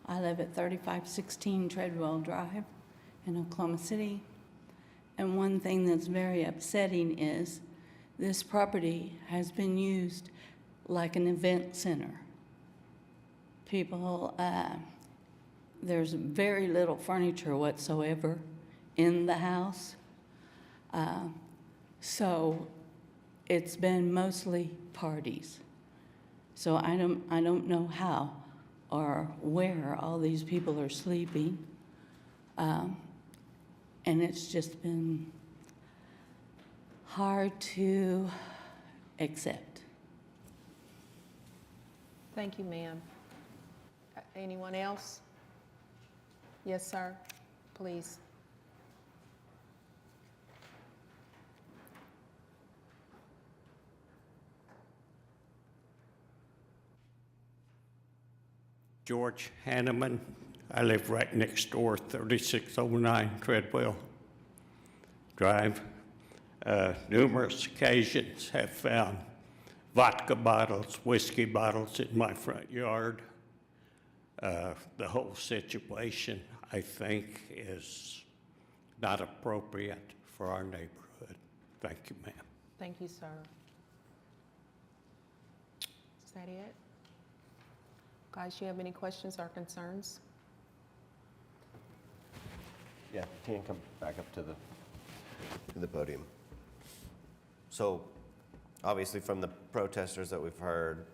I live at 3516 Treadwell Drive in Oklahoma City. And one thing that's very upsetting is this property has been used like an event center. People, there's very little furniture whatsoever in the house. So it's been mostly parties. So I don't know how or where all these people are sleeping. And it's just been hard to accept. Thank you, ma'am. Anyone else? Yes, sir, please. George Hanneman. I live right next door, 3609 Treadwell Drive. Numerous occasions have found vodka bottles, whiskey bottles in my front yard. The whole situation, I think, is not appropriate for our neighborhood. Thank you, ma'am. Thank you, sir. Is that it? Guys, you have any questions or concerns? Yeah, Tan, come back up to the podium. So, obviously, from the protesters that we've heard,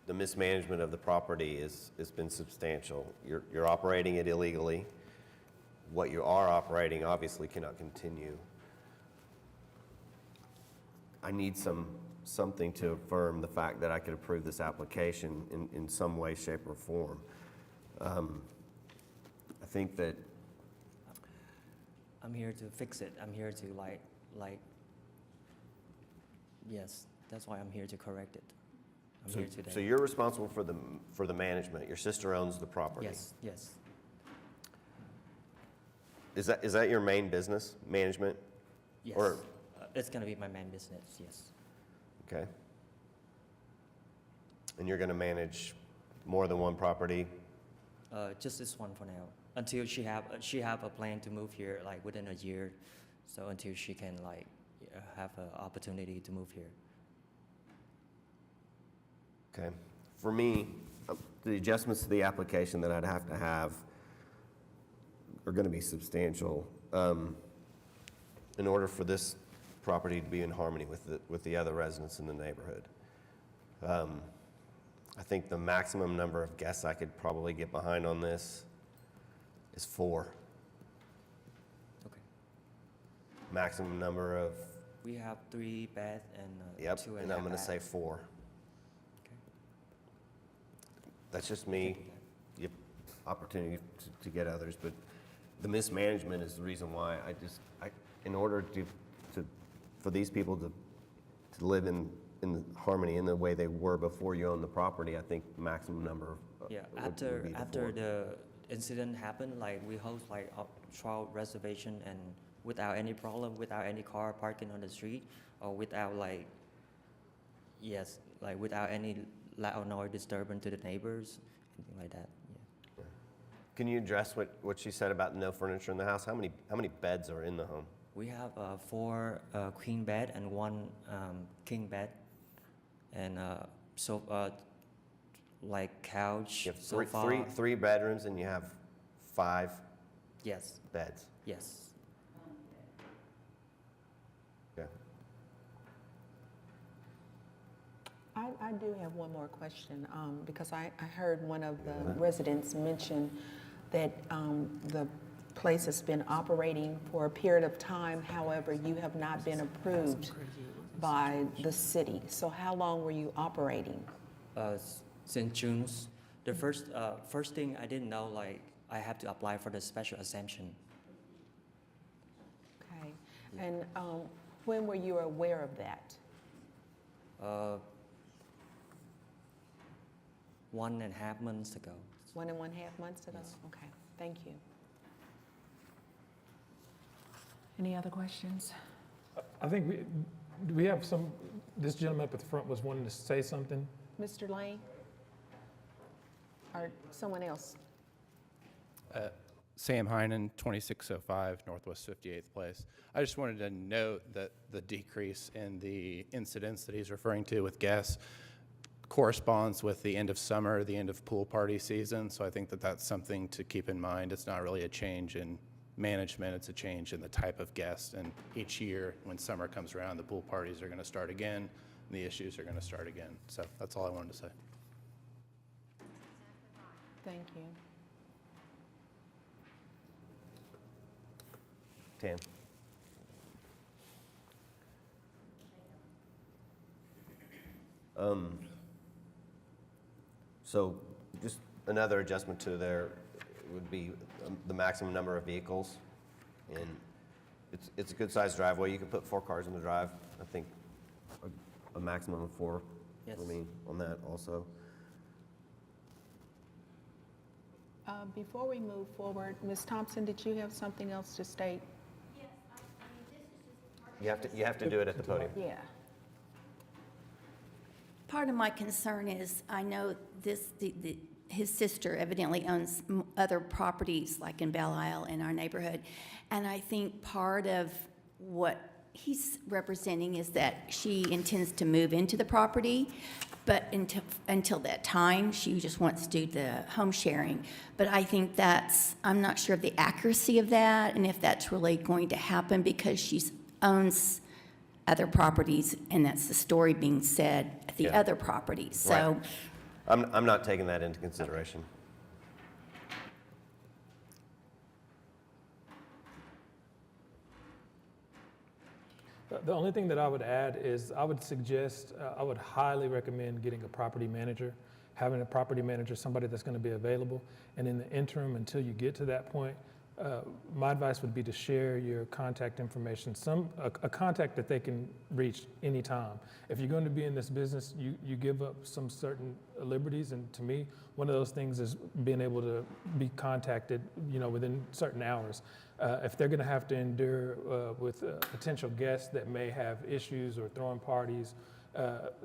the mismanagement of the property has been substantial. You're operating it illegally. what you are operating obviously cannot continue. I need something to affirm the fact that I could approve this application in some way, shape, or form. I think that I'm here to fix it. I'm here to yes, that's why I'm here to correct it. I'm here today. so you're responsible for the management. Your sister owns the property. Yes, yes. Is that your main business, management? Yes. Or, it's gonna be my main business, yes. okay. And you're going to manage more than one property? Just this one for now. Until she have a plan to move here like within a year. So until she can like have an opportunity to move here. Okay. For me, the adjustments to the application that I'd have to have are going to be substantial in order for this property to be in harmony with the other residents in the neighborhood. I think the maximum number of guests I could probably get behind on this is 4. Okay. Maximum number of, We have 3 beds and yep, 2 and I'm going to say 4. Okay. That's just me. You have opportunity to get others, but the mismanagement is the reason why in order for these people to live in harmony in the way they were before you owned the property, I think the maximum number Yeah, would be the after 4. the incident happened, like we host like a trial reservation and without any problem, without any car parking on the street, or without like, yes, like without any loud noise disturbance to the neighbors, anything like that. Yeah. Can you address what she said about no furniture in the house? How many beds are in the home? We have 4 queen bed and 1 king bed, and like couch, You have sofa. three bedrooms and you have 5 Yes, beds. yes. Okay. I do have one more question, because I heard one of the residents mention that the place has been operating for a period of time, however, you have not been approved by the city. So how long were you operating? Since June, the first thing I didn't know, like I have to apply for the special exemption. Okay, and when were you aware of that? 1.5 months ago. 1.5 months ago? Yes. Okay, thank you. Any other questions? I think we have this gentleman up at the front was wanting to say something. Mr. Lane? Or someone else? Sam Heinen, 2605 Northwest 58th Place. I just wanted to note that the decrease in the incidents that he's referring to with guests corresponds with the end of summer, the end of pool party season. So I think that that's something to keep in mind. It's not really a change in management, it's a change in the type of guest. And each year when summer comes around, the pool parties are going to start again, and the issues are going to start again. So that's all I wanted to say. Thank you. Tan. So just another adjustment to there would be the maximum number of vehicles. And it's a good sized driveway. You can put 4 cars in the drive. I think a maximum of 4 Yes. for me on that also. Before we move forward, Ms. Thompson, did you have something else to state? You have to do it at the podium. Yeah. Part of my concern is, I know his sister evidently owns other properties like in Belle Isle in our neighborhood. And I think part of what he's representing is that she intends to move into the property, but until that time, she just wants to do the home sharing. But I think I'm not sure of the accuracy of that and if that's really going to happen, because she owns other properties, and that's the story being said at the other properties. So. Right. I'm not taking that into consideration. The only thing that I would add is I would suggest, I would highly recommend getting a property manager, having a property manager, somebody that's going to be available. And in the interim, until you get to that point, my advice would be to share your contact information, a contact that they can reach anytime. If you're going to be in this business, you give up some certain liberties. And to me, one of those things is being able to be contacted, within certain hours. If they're going to have to endure with potential guests that may have issues or throwing parties,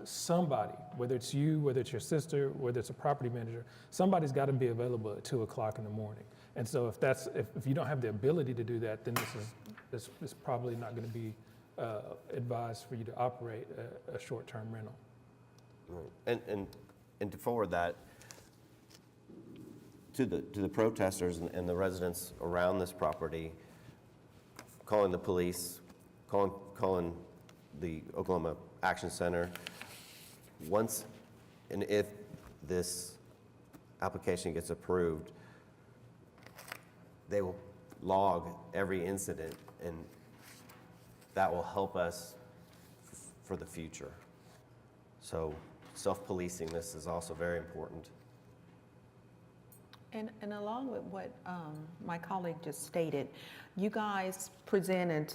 somebody, whether it's you, whether it's your sister, whether it's a property manager, somebody's got to be available at 2 o'clock in the morning. And so if you don't have the ability to do that, then this is probably not going to be advised for you to operate a short-term rental. Right. And to forward that to the protesters and the residents around this property, calling the police, calling the Oklahoma Action Center, once and if this application gets approved, they will log every incident, and that will help us for the future. So self-policing this is also very important. And along with what my colleague just stated, you guys presented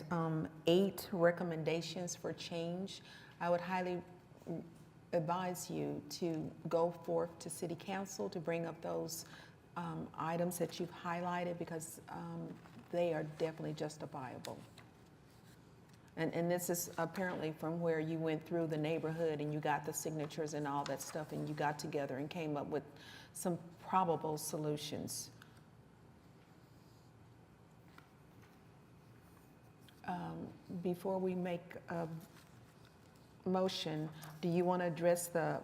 8 recommendations for change. I would highly advise you to go forth to City Council to bring up those items that you've highlighted, because they are definitely justifiable. And this is apparently from where you went through the neighborhood and you got the signatures and all that stuff, and you got together and came up with some probable solutions. Before we make a motion, do you want to address the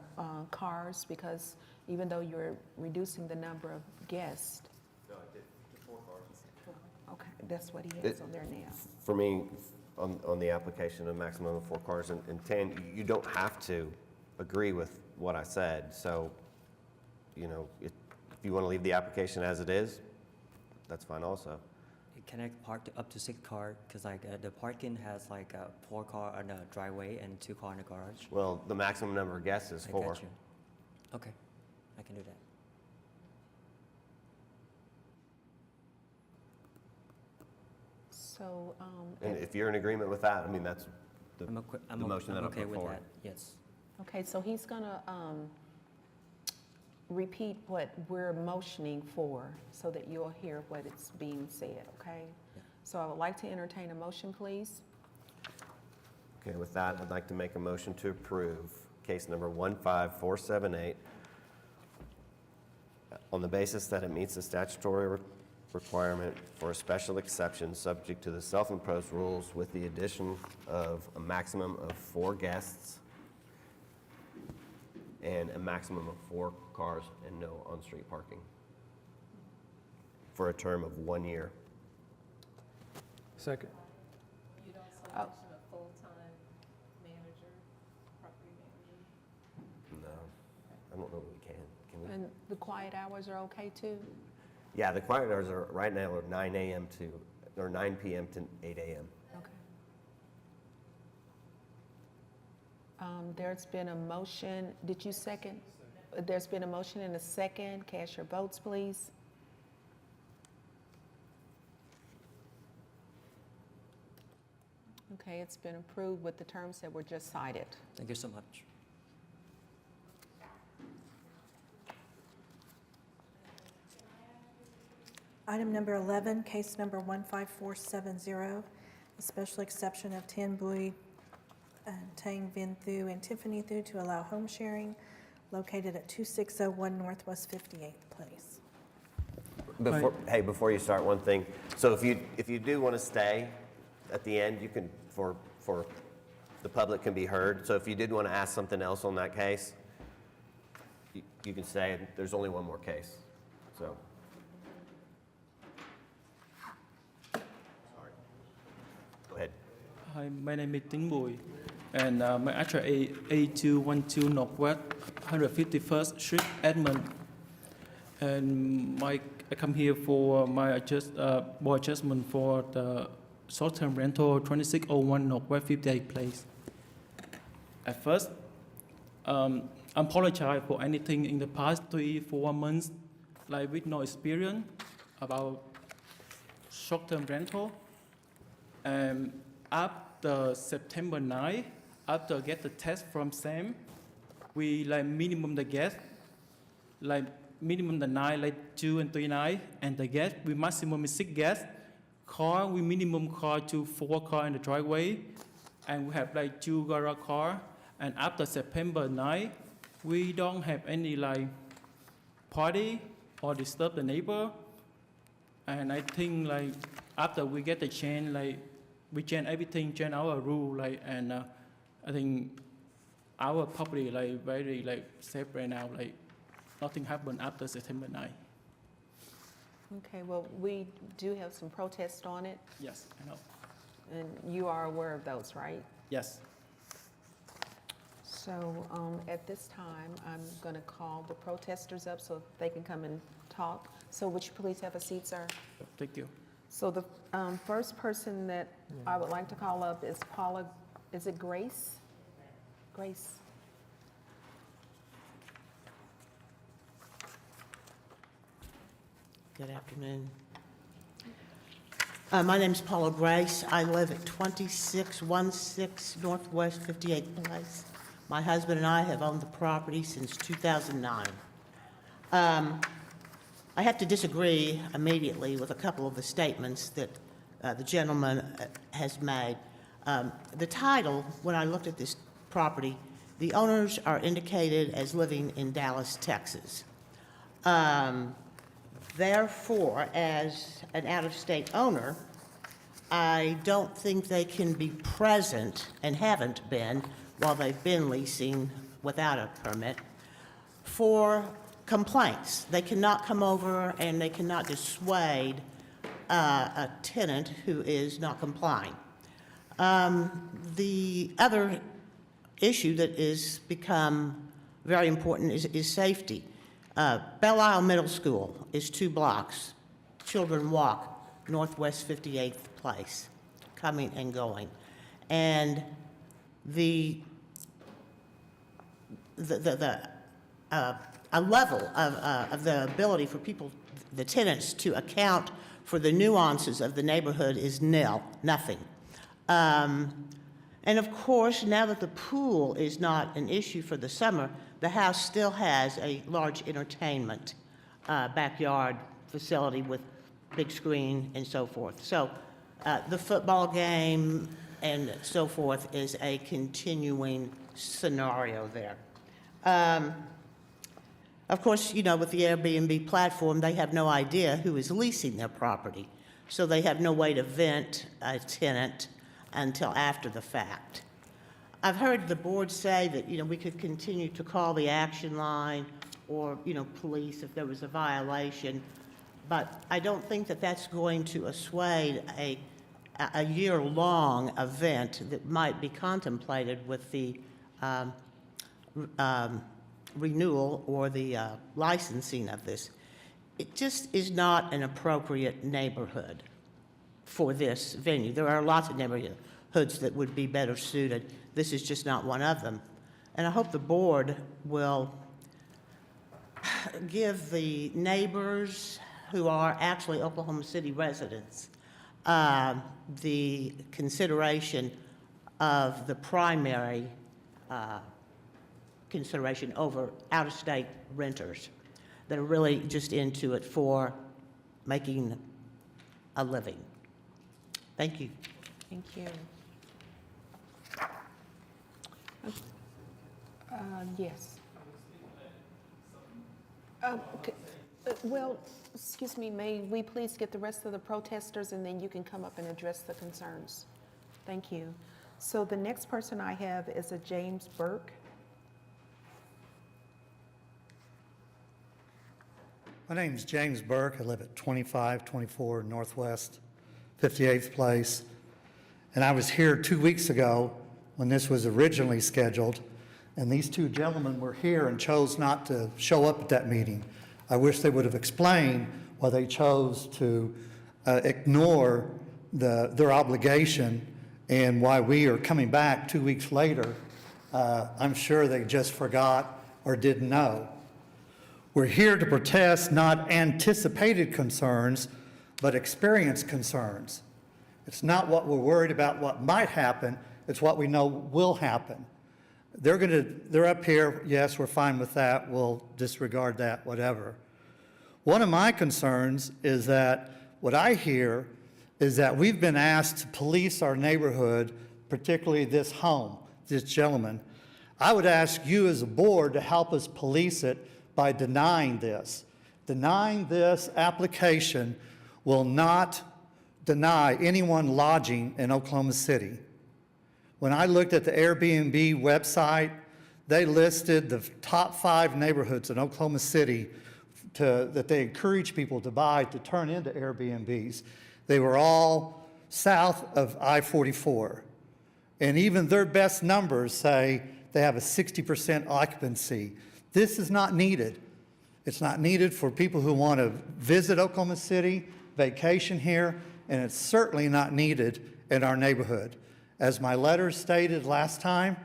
cars? Because even though you're reducing the number of guests. No, I did 4 cars. Okay, that's what he has on there now. For me, on the application, a maximum of 4 cars, and Tan, you don't have to agree with what I said. So, if you want to leave the application as it is, that's fine also. Can I park up to 6 cars? Because the parking has 4 cars on the driveway and 2 cars in the garage. Well, the maximum number of guests is 4. I got you. Okay, I can do that. So, And if you're in agreement with that, I mean, that's the motion that I'll okay put with forward. that. Yes. okay, so he's gonna repeat what we're motioning for so that you'll hear what it's being said, okay? Yeah. So I would like to entertain a motion, please. Okay, with that, I'd like to make a motion to approve case number 15478 on the basis that it meets the statutory requirement for a special exception subject to the self-imposed rules with the addition of a maximum of 4 guests and a maximum of 4 cars and no on-street parking for a term of 1 year. Second. You'd also mention a full-time manager, property manager. No, I don't know that we can. Can we? And the quiet hours are okay too? Yeah, the quiet hours are right now are 9 p.m. to 8 a.m. Okay. There's been a motion, did you second? There's been a motion and a second. Cast your votes, please. Okay, it's been approved with the terms that were just cited. Thank you so much. Item number 11, case number 15470, a special exception of Tin Bui, Tang Vinh Thu, and Tiffany Thu to allow home sharing located at 2601 Northwest 58th Place. Before you start, one thing. So if you do want to stay at the end, you can for the public can be heard. So if you did want to ask something else on that case, you can stay. There's only one more case. So. Go ahead. Hi, my name is Tin Bui, and my address is 8212 Northwest 151st Street, Edmond. And I come here for my board adjustment for the short-term rental, 2601 Northwest 58th Place. At first, I apologize for anything in the past 3-4 months, like with no experience about short-term rental. And after September 9, after get the test from Sam, we like minimum the guest, like minimum the night, like 2 and 3 nights, and the guest, we maximum is 6 guests. Car, we minimum car to 4 car in the driveway, and we have like 2 garage car. And after September 9, we don't have any like party or disturb the neighbor. And I think like after we get the change, like we change everything, change our rule, like, and I think our property like very like safe right now, like nothing happened after September 9. Okay, well, we do have some protests on it, Yes, I know. and you are aware of those, right? Yes. So at this time, I'm going to call the protesters up so they can come and talk. So would you please have a seat, sir? Thank you. So the first person that I would like to call up is Paula, is it Grace? Grace. Good afternoon. My name's Paula Grace. I live at 2616 Northwest 58th Place. My husband and I have owned the property since 2009. I have to disagree immediately with a couple of the statements that the gentleman has made. The title, when I looked at this property, the owners are indicated as living in Dallas, Texas. Therefore, as an out-of-state owner, I don't think they can be present, and haven't been, while they've been leasing without a permit, for complaints. They cannot come over and they cannot dissuade a tenant who is not complying. The other issue that has become very important is safety. Belle Isle Middle School is 2 blocks. Children walk Northwest 58th Place, coming and going. And a level of the ability for people, the tenants, to account for the nuances of the neighborhood is nil, nothing. And of course, now that the pool is not an issue for the summer, the house still has a large entertainment backyard facility with big screen and so forth. So the football game and so forth is a continuing scenario there. Of course, you know, with the Airbnb platform, they have no idea who is leasing their property. So they have no way to vent a tenant until after the fact. I've heard the board say that, you know, we could continue to call the action line or, you know, police if there was a violation, but I don't think that that's going to assuage a year-long event that might be contemplated with the renewal or the licensing of this. It just is not an appropriate neighborhood for this venue. There are lots of neighborhoods that would be better suited. This is just not one of them. And I hope the board will give the neighbors who are actually Oklahoma City residents the consideration of the primary consideration over out-of-state renters that are really just into it for making a living. Thank you. Thank you. Yes. Well, excuse me, may we please get the rest of the protesters and then you can come up and address the concerns. Thank you. So the next person I have is a James Burke. My name's James Burke. I live at 2524 Northwest 58th Place. And I was here 2 weeks ago when this was originally scheduled, and these 2 gentlemen were here and chose not to show up at that meeting. I wish they would have explained why they chose to ignore their obligation and why we are coming back 2 weeks later. I'm sure they just forgot or didn't know. We're here to protest not anticipated concerns, but experienced concerns. It's not what we're worried about what might happen, it's what we know will happen. They're up here, yes, we're fine with that, we'll disregard that, whatever. One of my concerns is that what I hear is that we've been asked to police our neighborhood, particularly this home, this gentleman. I would ask you as a board to help us police it by denying this. Denying this application will not deny anyone lodging in Oklahoma City. When I looked at the Airbnb website, they listed the top 5 neighborhoods in Oklahoma City that they encourage people to buy to turn into Airbnbs. They were all south of I-44. And even their best numbers say they have a 60% occupancy. This is not needed. It's not needed for people who want to visit Oklahoma City, vacation here, and it's certainly not needed in our neighborhood. As my letter stated last time,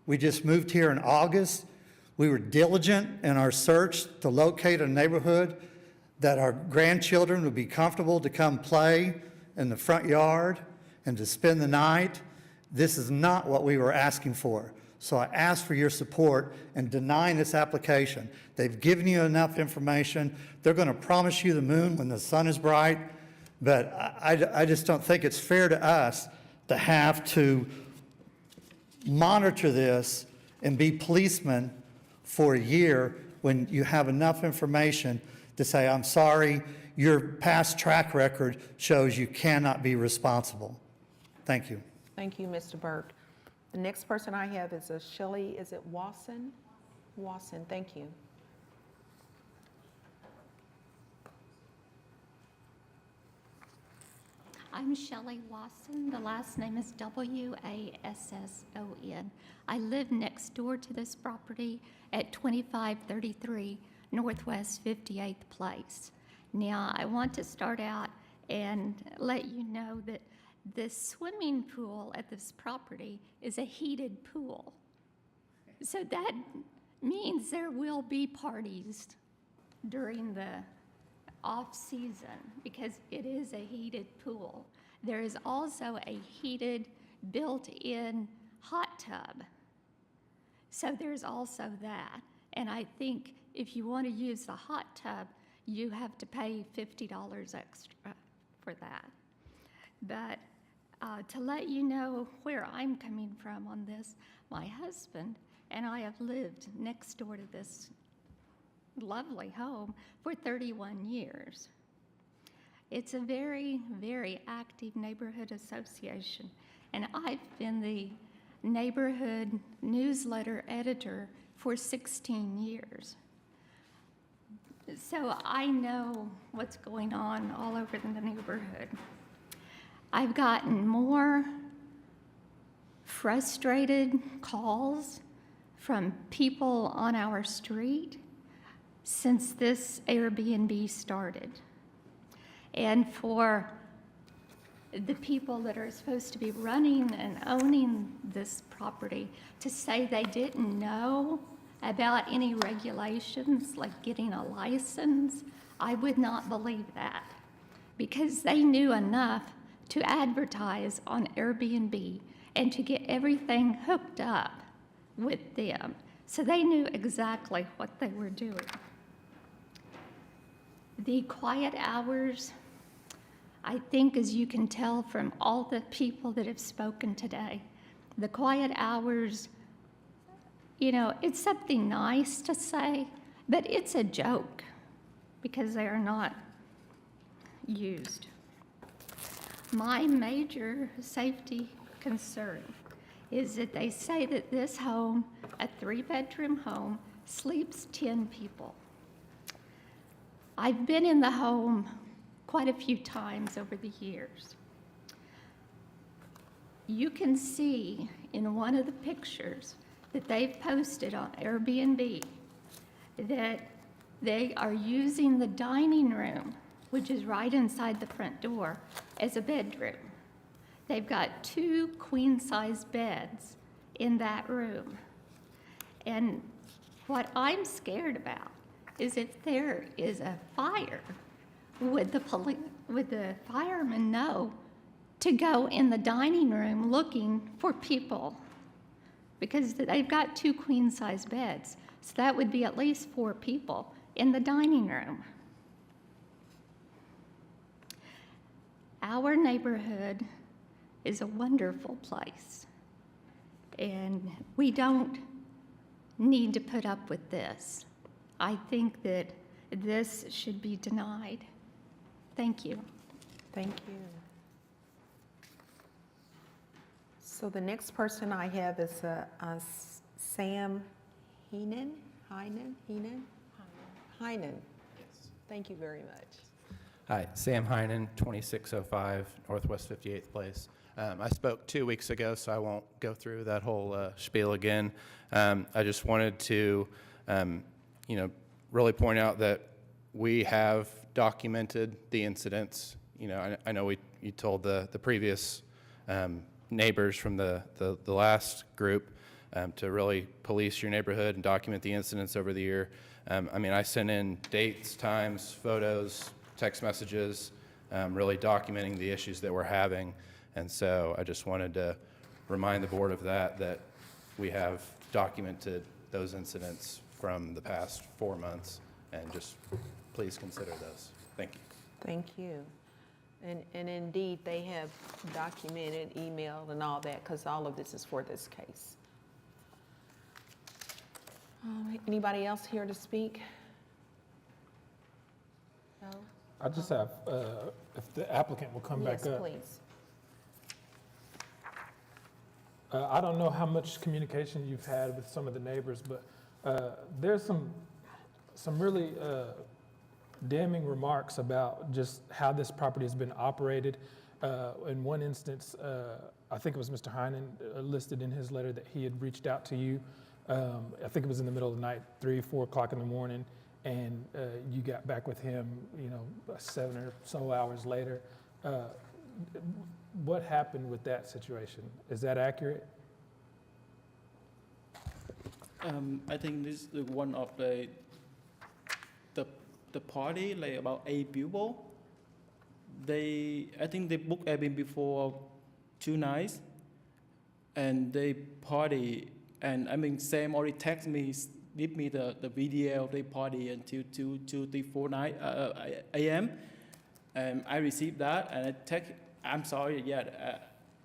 we just moved here in August. We were diligent in our search to locate a neighborhood that our grandchildren would be comfortable to come play in the front yard and to spend the night. This is not what we were asking for. So I ask for your support in denying this application. They've given you enough information. They're going to promise you the moon when the sun is bright, but I just don't think it's fair to us to have to monitor this and be policemen for a year when you have enough information to say, I'm sorry, your past track record shows you cannot be responsible. Thank you. Thank you, Mr. Burke. The next person I have is Shelley, is it Wasson? Wasson, thank you. I'm Shelley Wasson. The last name is Wasson. I live next door to this property at 2533 Northwest 58th Place. Now, I want to start out and let you know that the swimming pool at this property is a heated pool. So that means there will be parties during the off-season because it is a heated pool. There is also a heated built-in hot tub. So there's also that. And I think if you want to use the hot tub, you have to pay $50 extra for that. But to let you know where I'm coming from on this, my husband and I have lived next door to this lovely home for 31 years. It's a very, very active neighborhood association, and I've been the neighborhood newsletter editor for 16 years. So I know what's going on all over the neighborhood. I've gotten more frustrated calls from people on our street since this Airbnb started. And for the people that are supposed to be running and owning this property to say they didn't know about any regulations like getting a license, I would not believe that, because they knew enough to advertise on Airbnb and to get everything hooked up with them. So they knew exactly what they were doing. The quiet hours, I think, as you can tell from all the people that have spoken today, the quiet hours, you know, it's something nice to say, but it's a joke because they are not used. My major safety concern is that they say that this home, a 3-bedroom home, sleeps 10 people. I've been in the home quite a few times over the years. You can see in one of the pictures that they've posted on Airbnb that they are using the dining room, which is right inside the front door, as a bedroom. They've got 2 queen-size beds in that room. And what I'm scared about is if there is a fire, would the firemen know to go in the dining room looking for people? Because they've got 2 queen-size beds, so that would be at least 4 people in the dining room. Our neighborhood is a wonderful place, and we don't need to put up with this. I think that this should be denied. Thank you. Thank you. So the next person I have is Sam Heenan. Thank you very much. Hi, Sam Heinen, 2605 Northwest 58th Place. I spoke 2 weeks ago, so I won't go through that whole spiel again. I just wanted to, really point out that we have documented the incidents. I know you told the previous neighbors from the last group to really police your neighborhood and document the incidents over the year. I sent in dates, times, photos, text messages, really documenting the issues that we're having. And so I just wanted to remind the board of that we have documented those incidents from the past 4 months, and just please consider those. Thank you. Thank you. And indeed, they have documented, emailed, and all that, because all of this is for this case. Anybody else here to speak? No? I just have, if the applicant will come back up. Yes, please. I don't know how much communication you've had with some of the neighbors, but there's some really damning remarks about just how this property has been operated. In one instance, I think it was Mr. Heinen listed in his letter that he had reached out to you. I think it was in the middle of the night, 3, 4 o'clock in the morning, and you got back with him, 7 or so hours later. What happened with that situation? Is that accurate? I think this is one of the party, like about 8 people. I think they booked Airbnb for 2 nights, and they party. And Sam already texted me, give me the video of the party until 2, 3, 4 a.m. And I received that, and I text. I'm sorry,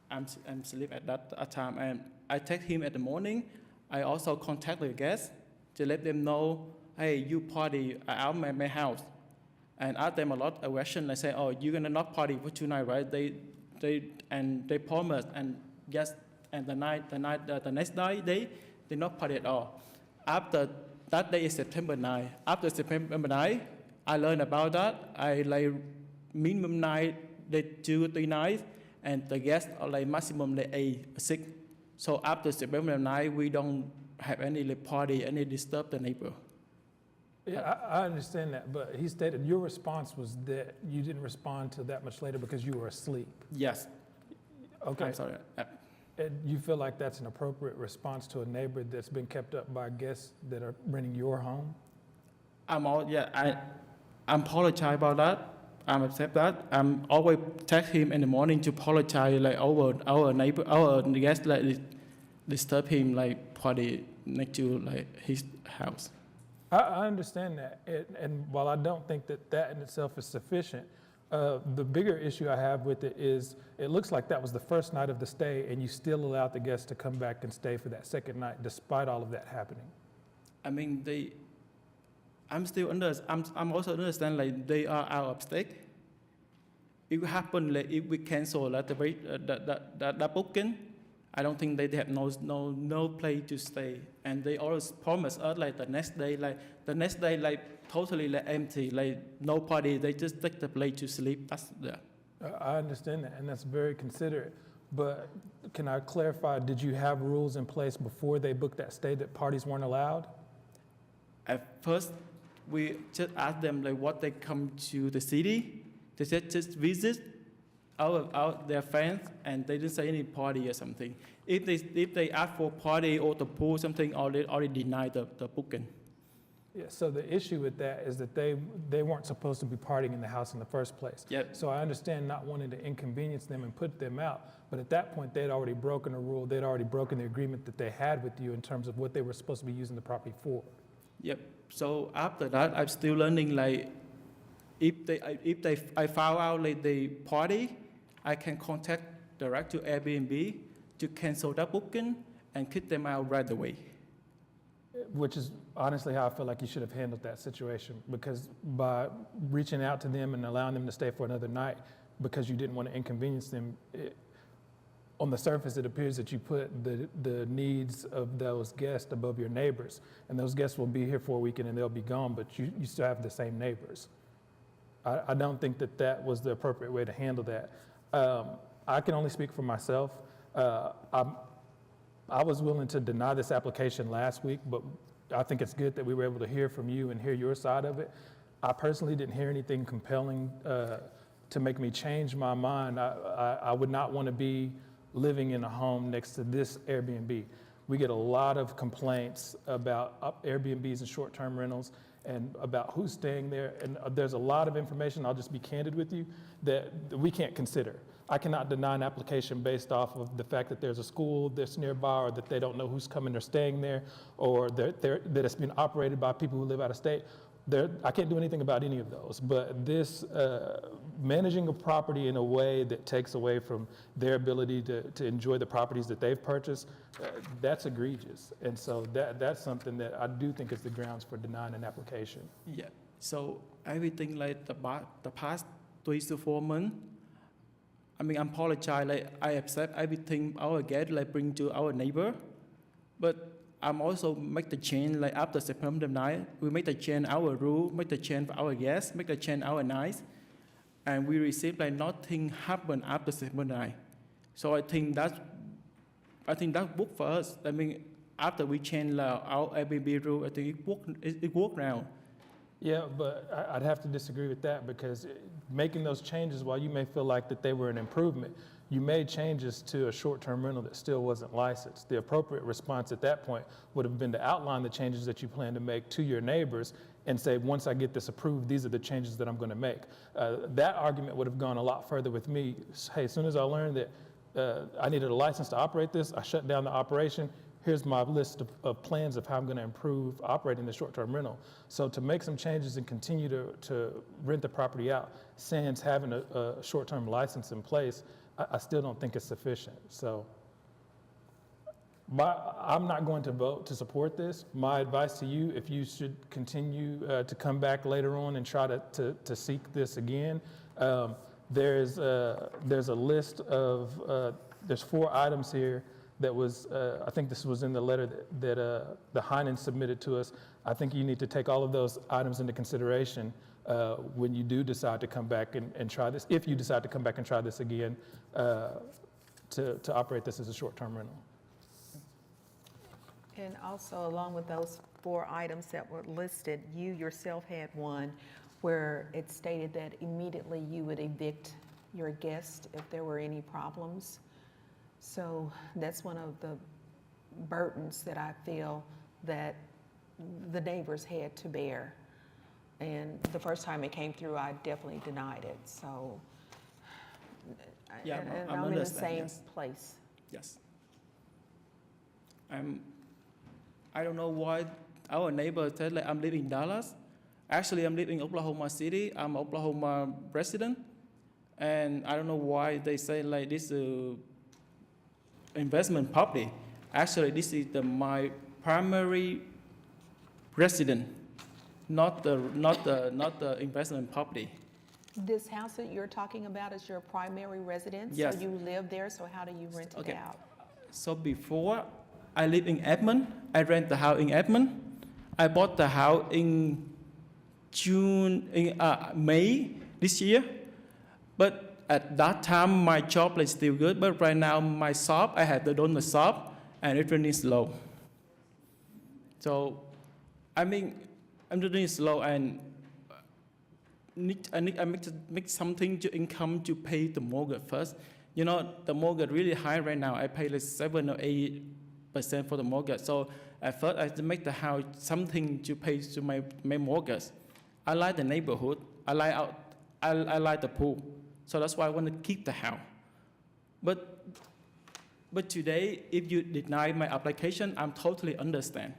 I'm asleep at that time, and I text him at the morning. I also contact the guests to let them know, hey, you party out my house, and ask them a lot of questions. I say, oh, you're gonna not party for 2 nights, right? They promised, and yes, and the next night they not party at all. After that day is September 9. After September 9, I learned about that. I minimum night. They 2 or 3 nights, and the guests are maximum 8 or 6. So after September 9, we don't have any party, any disturb the neighbor. Yeah, I understand that, but he stated your response was that you didn't respond till that much later because you were asleep. Yes. Okay. I'm sorry. And you feel like that's an appropriate response to a neighbor that's been kept up by guests that are renting your home? I apologize about that. I'm accept that. I'm always text him in the morning to apologize, our neighbor, our guest, disturb him, party next to his house. I understand that, and while I don't think that in itself is sufficient, the bigger issue I have with it is it looks like that was the first night of the stay, and you still allowed the guests to come back and stay for that second night, despite all of that happening. I'm also understand they are out of state. It happen if we cancel that booking. I don't think they have no place to stay, and they always promise us the next day totally empty, no party. They just take the place to sleep. I understand that, and that's very considerate. But can I clarify? Did you have rules in place before they booked that stay that parties weren't allowed? At first, we just asked them what they come to the city. They said just visit. their friends, and they didn't say any party or something. If they ask for party or the pool something, already denied the booking. Yeah, so the issue with that is that they weren't supposed to be partying in the house in the first place. Yep. So I understand not wanting to inconvenience them and put them out, but at that point, they'd already broken a rule, they'd already broken the agreement that they had with you in terms of what they were supposed to be using the property for. Yep. So after that, I'm still learning like if I found out like they party, I can contact direct to Airbnb to cancel that booking and kick them out right away. Which is honestly how I feel like you should have handled that situation, because by reaching out to them and allowing them to stay for another night because you didn't want to inconvenience them, on the surface it appears that you put the needs of those guests above your neighbors, and those guests will be here for a weekend and they'll be gone, but you still have the same neighbors. I don't think that was the appropriate way to handle that. I can only speak for myself. I was willing to deny this application last week, but I think it's good that we were able to hear from you and hear your side of it. I personally didn't hear anything compelling to make me change my mind. I would not want to be living in a home next to this Airbnb. We get a lot of complaints about Airbnbs and short-term rentals and about who's staying there. And there's a lot of information, I'll just be candid with you, that we can't consider. I cannot deny an application based off of the fact that there's a school that's nearby, or that they don't know who's coming or staying there, or that it's been operated by people who live out of state. I can't do anything about any of those. But this managing a property in a way that takes away from their ability to enjoy the properties that they've purchased, that's egregious. And so that's something that I do think is the grounds for denying an application. Yeah. So everything like the past 3 to 4 months, I mean, I apologize, like I accept everything our guest like bring to our neighbor, but I'm also make the change like after September 9th, we make the change our rule, make the change for our guests, make the change our nights, and we receive like nothing happen after September 9th. So I think that worked for us. I mean, after we change our Airbnb rule, I think it worked now. Yeah, but I'd have to disagree with that, because making those changes, while you may feel like that they were an improvement, you made changes to a short-term rental that still wasn't licensed. The appropriate response at that point would have been to outline the changes that you plan to make to your neighbors and say, once I get this approved, these are the changes that I'm going to make. That argument would have gone a lot further with me. Hey, as soon as I learned that I needed a license to operate this, I shut down the operation. Here's my list of plans of how I'm going to improve operating the short-term rental. So to make some changes and continue to rent the property out, sans having a short-term license in place, I still don't think it's sufficient. So I'm not going to vote to support this. My advice to you, if you should continue to come back later on and try to seek this again, there's a list of, there's 4 items here that was, I think this was in the letter that the Heinen submitted to us. I think you need to take all of those items into consideration when you do decide to come back and try this, if you decide to come back and try this again, to operate this as a short-term rental. And also, along with those 4 items that were listed, you yourself had one where it stated that immediately you would evict your guest if there were any problems. So that's one of the burdens that I feel that the neighbors had to bear. And the first time it came through, I definitely denied it. So Yeah, and I'm I'm in the understand, same yes. place. Yes. I don't know why our neighbor said like I'm living in Dallas. Actually, I'm living in Oklahoma City. I'm an Oklahoma resident. And I don't know why they say like this investment property. Actually, this is my primary residence, not the investment property. This house that you're talking about is your primary residence? Yes. So you live there, so how do you rent it out? So before I live in Edmond, I rent the house in Edmond. I bought the house in May this year. But at that time, my job is still good. But right now, my shop, I have to own the shop, and it's running slow. So, I mean, I'm doing slow, and I make something to income to pay the mortgage first. You know, the mortgage really high right now. I pay like 7 or 8% for the mortgage. So at first, I have to make the house something to pay to my mortgage. I like the neighborhood. I like the pool. So that's why I want to keep the house. But today, if you deny my application, I'm totally understand.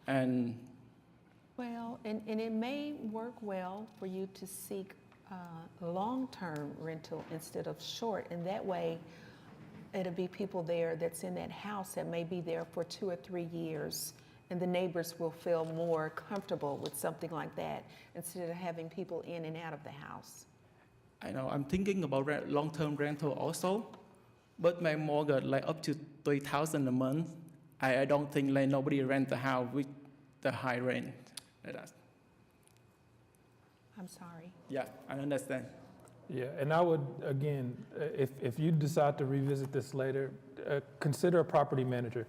And Well, and it may work well for you to seek long-term rental instead of short, and that way it'll be people there that's in that house that may be there for 2 or 3 years, and the neighbors will feel more comfortable with something like that instead of having people in and out of the house. I know I'm thinking about long-term rental also, but my mortgage like up to $3,000 a month. I don't think like nobody rent the house with the high rent. Like that. I'm sorry. Yeah, I understand. Yeah, and I would, again, if you decide to revisit this later, consider a property manager.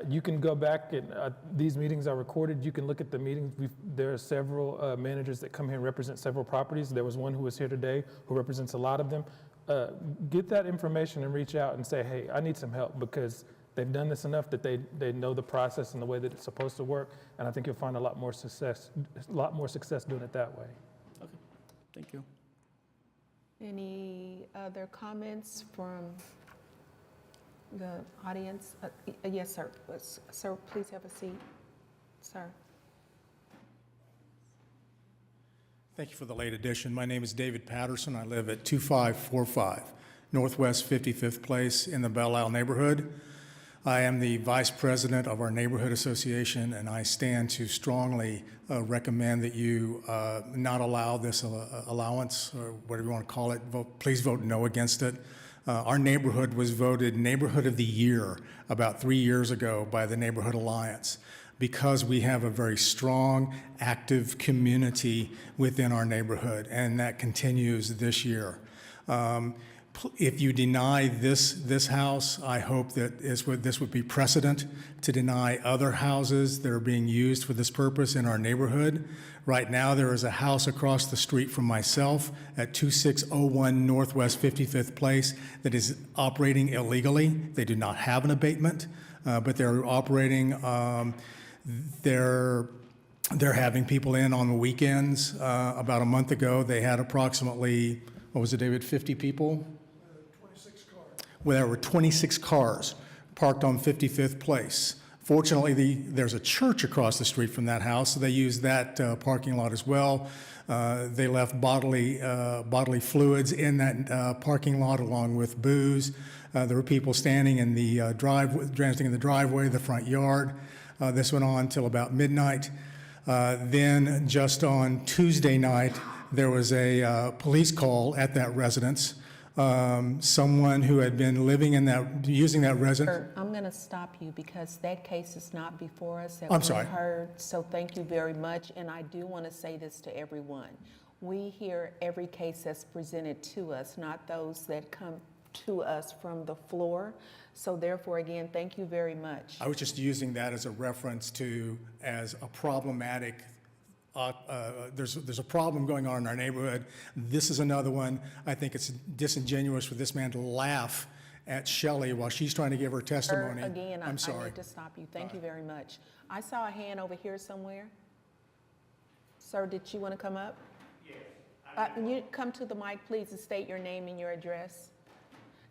You can go back, and these meetings are recorded. You can look at the meetings. There are several managers that come here and represent several properties. There was one who was here today who represents a lot of them. Get that information and reach out and say, hey, I need some help, because they've done this enough that they know the process and the way that it's supposed to work, and I think you'll find a lot more success doing it that way. Okay, thank you. Any other comments from the audience? Yes, sir. Sir, please have a seat. Sir. Thank you for the late addition. My name is David Patterson. I live at 2545 Northwest 55th Place in the Belle Isle neighborhood. I am the vice president of our neighborhood association, and I stand to strongly recommend that you not allow this allowance, or whatever you want to call it. Please vote no against it. Our neighborhood was voted Neighborhood of the Year about 3 years ago by the Neighborhood Alliance, because we have a very strong, active community within our neighborhood, and that continues this year. If you deny this house, I hope that this would be precedent to deny other houses that are being used for this purpose in our neighborhood. Right now, there is a house across the street from myself at 2601 Northwest 55th Place that is operating illegally. They do not have an abatement, but they're operating. They're having people in on the weekends. About a month ago, they had approximately, what was it, David, 50 people? 26 cars. Well, there were 26 cars parked on 55th Place. Fortunately, there's a church across the street from that house, so they used that parking lot as well. They left bodily fluids in that parking lot along with booze. There were people standing in the driveway, the front yard. This went on till about midnight. Then just on Tuesday night, there was a police call at that residence. Someone who had been living in using that residence. Sir, I'm going to stop you because that case is not before us. I'm sorry. Heard, so thank you very much. And I do want to say this to everyone. We hear every case that's presented to us, not those that come to us from the floor. So therefore, again, thank you very much. I was just using that as a reference as a problematic. There's a problem going on in our neighborhood. This is another one. I think it's disingenuous for this man to laugh at Shelley while she's trying to give her testimony. Sir, again, I'm sorry. I need to stop you. Thank you very much. I saw a hand over here somewhere. Sir, did you want to come up? Yes. You come to the mic, please, and state your name and your address.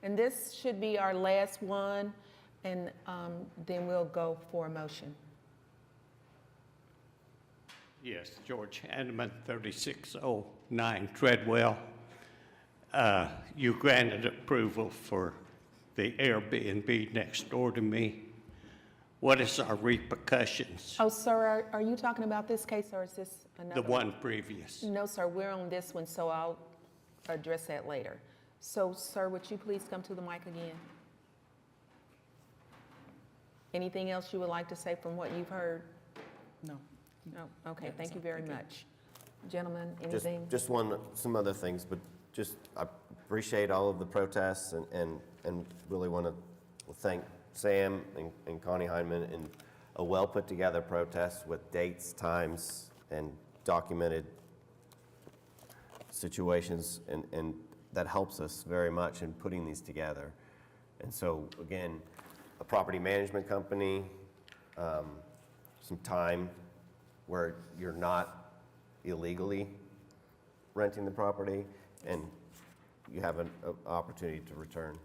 And this should be our last one, and then we'll go for a motion. Yes, George Hanneman, 3609 Treadwell. You granted approval for the Airbnb next door to me. What is our repercussions? Oh, sir, are you talking about this case, or is this another? The one previous. No, sir, we're on this one, so I'll address that later. So, sir, would you please come to the mic again? Anything else you would like to say from what you've heard? No. No, okay, thank you very much. Gentlemen, anything? Just some other things, but just, I appreciate all of the protests and really want to thank Sam and Connie Heineman in a well put together protest with dates, times, and documented situations, and that helps us very much in putting these together. And so, again, a property management company, some time where you're not illegally renting the property, and you have an opportunity to return.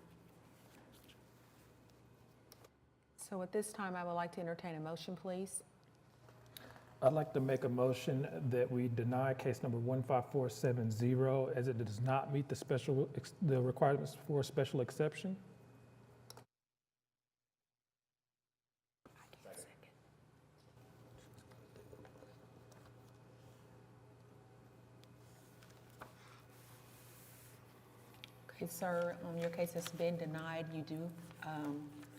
So at this time, I would like to entertain a motion, please. I'd like to make a motion that we deny case number 15470 as it does not meet the requirements for special exception. Okay, sir, your case has been denied. You do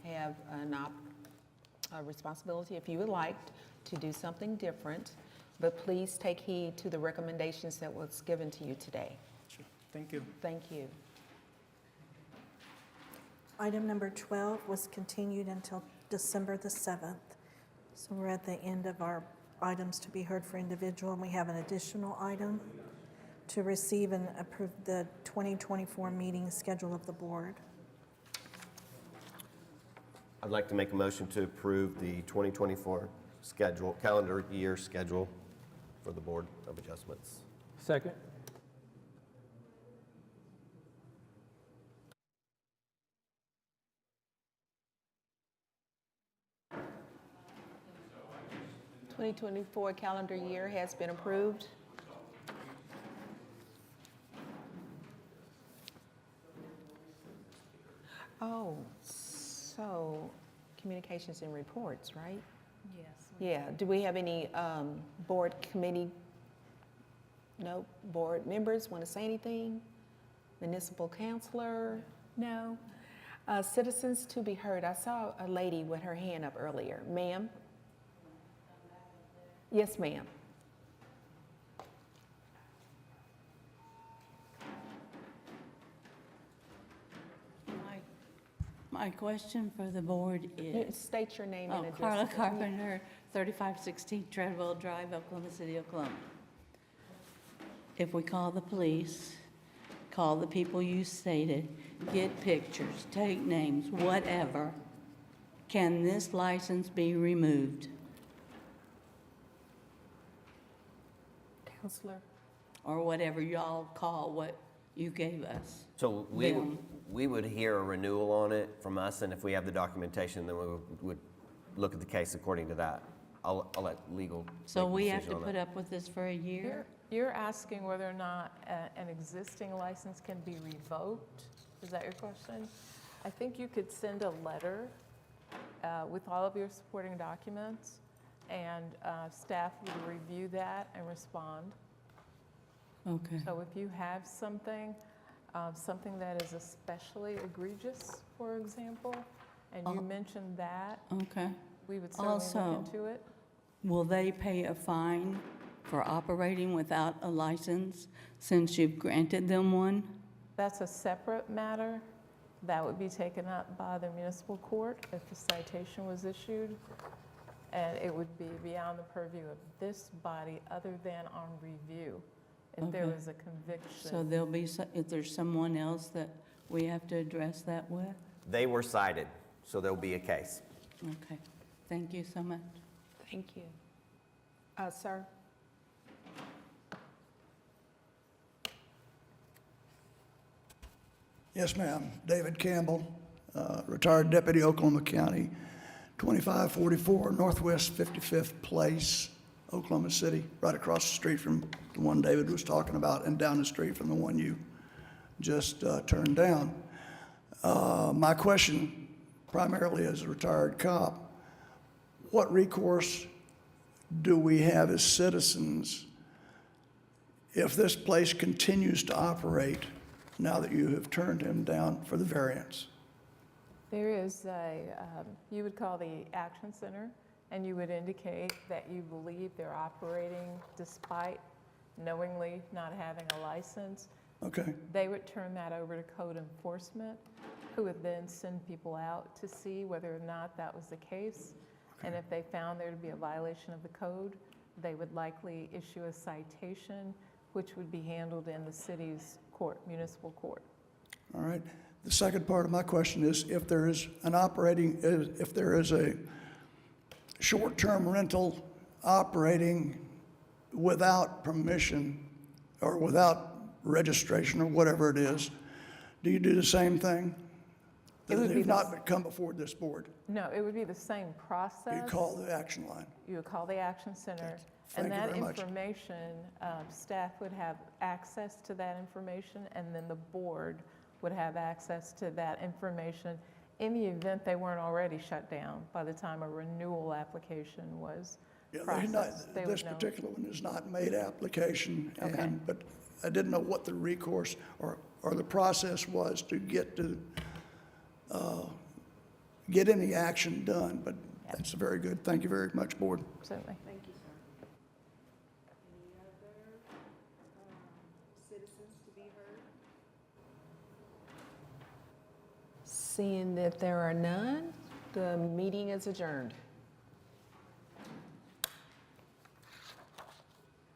have a responsibility, if you would like, to do something different, but please take heed to the recommendations that was given to you today. Sure. Thank you. Thank you. Item number 12 was continued until December the 7th. So we're at the end of our items to be heard for individual, and we have an additional item to receive and approve the 2024 meeting schedule of the board. I'd like to make a motion to approve the 2024 calendar year schedule for the Board of Adjustments. Second. The 2024 calendar year has been approved. Oh, so communications and reports, right? Yes. Yeah, do we have any board committee, no, board members want to say anything? Municipal counselor? No. Citizens to be heard. I saw a lady with her hand up earlier. Ma'am? Yes, ma'am. My question for the board is... State your name and address. Carla Carpenter, 3516 Treadwell Drive, Oklahoma City, Oklahoma. If we call the police, call the people you stated, get pictures, take names, whatever, can this license be removed? Counselor? Or whatever y'all call what you gave us. So we would hear a renewal on it from us, and if we have the documentation, then we would look at the case according to that. I'll let legal So make a we have decision to on put that. up with this for a year? You're asking whether or not an existing license can be revoked? Is that your question? I think you could send a letter with all of your supporting documents, and staff would review that and respond. Okay. So if you have something, something that is especially egregious, for example, and you mentioned that, Okay. we would certainly Also, look into it. will they pay a fine for operating without a license since you've granted them one? That's a separate matter. That would be taken up by the municipal court if the citation was issued. And it would be beyond the purview of this body other than on review. If there Okay. was a conviction. So there'll be, if there's someone else that we have to address that with? They were cited, so there'll be a case. Okay. Thank you so much. Thank you. Sir? Yes, ma'am. David Campbell, retired deputy, Oklahoma County, 2544 Northwest 55th Place, Oklahoma City, right across the street from the one David was talking about and down the street from the one you just turned down. My question, primarily as a retired cop, what recourse do we have as citizens if this place continues to operate now that you have turned him down for the variance? There is you would call the Action Center, and you would indicate that you believe they're operating despite knowingly not having a license. Okay. They would turn that over to code enforcement, who would then send people out to see whether or not that was the case. And if they found there to be a violation of the code, they would likely issue a citation, which would be handled in the city's court, municipal court. All right. The second part of my question is if there is a short-term rental operating without permission or without registration or whatever it is, do you do the same thing? It would That be have not come before this board? No, it would be the same process. You call the action line. You would call the Action Center. Thank And you that very much. information, staff would have access to that information, and then the board would have access to that information in the event they weren't already shut down by the time a renewal application was Yeah, processed. They this would know. particular one is not made application, Okay. but I didn't know what the recourse or the process was to get any action done, but that's very good. Thank you very much, board. Certainly. Thank you, sir. Any other citizens to be heard? Seeing that there are none, the meeting is adjourned.